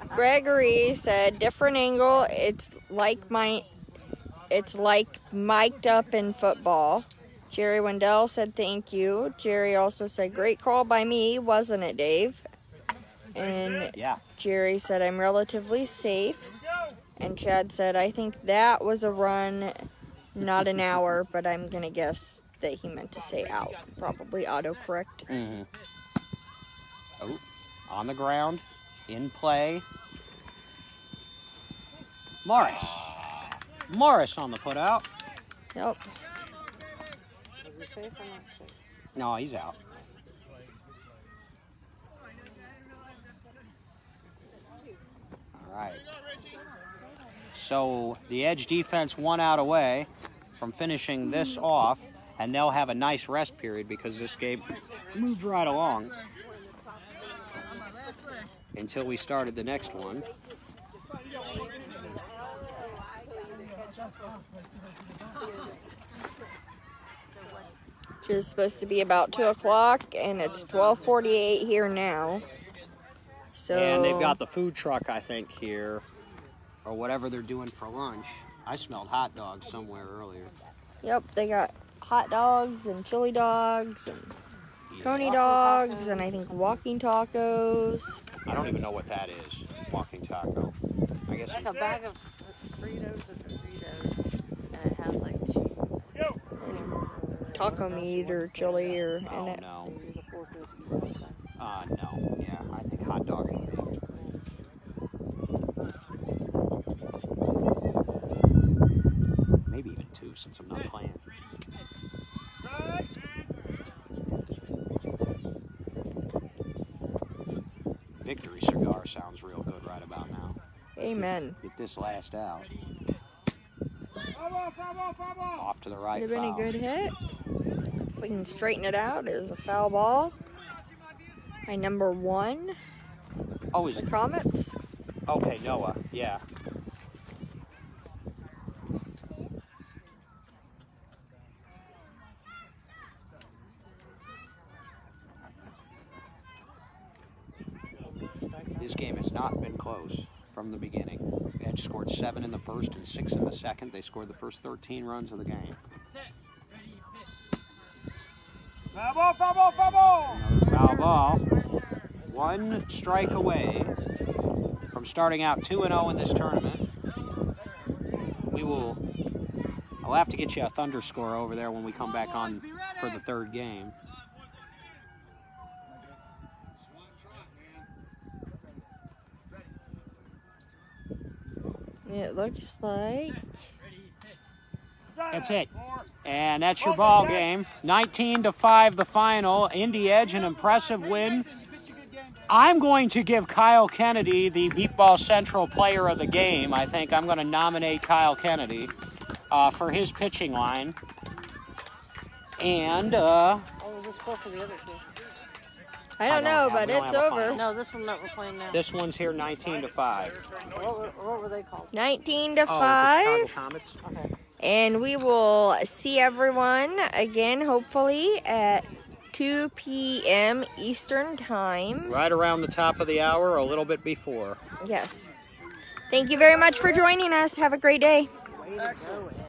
Gregory said, different angle. It's like mic'd up in football. Jerry Wendell said, thank you. Jerry also said, great call by me, wasn't it, Dave? And yeah. Jerry said, I'm relatively safe. And Chad said, I think that was a run, not an hour, but I'm going to guess that he meant to say out. Probably autocorrect. Mm-hmm. Oh, on the ground, in play. Morris. Morris on the putout. Yep. Is he safe or not safe? No, he's out. All right. So the Edge defense 1 out away from finishing this off, and they'll have a nice rest period because this game moved right along until we started the next one. Which is supposed to be about 2 o'clock, and it's 12:48 here now. So. And they've got the food truck, I think, here, or whatever they're doing for lunch. I smelled hot dogs somewhere earlier. Yep, they got hot dogs and chili dogs and coney dogs and I think walking tacos. I don't even know what that is. Walking taco. I guess like a bag of Fritos or Doritos, and it has like cheese. Taco meat or chili or in it. No. No. Yeah, I think hot dog and beef. Maybe even 2 since I'm not playing. Victory cigar sounds real good right about now. Amen. Get this last out. Off to the right. Would have been a good hit. If we can straighten it out, it is a foul ball. By number 1. Oh, is the Comets? Okay, Noah. Yeah. This game has not been close from the beginning. Edge scored 7 in the first and 6 in the second. They scored the first 13 runs of the game. Foul ball, foul ball, foul ball! Another foul ball. 1 strike away from starting out 2-0 in this tournament. I'll have to get you a Thunder score over there when we come back on for the 3rd game. It looks like that's it. And that's your ball game. 19-5 the final. Indy Edge, an impressive win. I'm going to give Kyle Kennedy the Beatball Central Player of the Game. I think I'm going to nominate Kyle Kennedy for his pitching line. And oh, we'll just go for the other two. I don't know, but it's over. No, this one that we're playing now. This one's here 19-5. What were they called? 19-5. The Chicago Comets. Okay. And we will see everyone again, hopefully, at 2 p.m. Eastern Time. Right around the top of the hour, a little bit before. Yes. Thank you very much for joining us. Have a great day.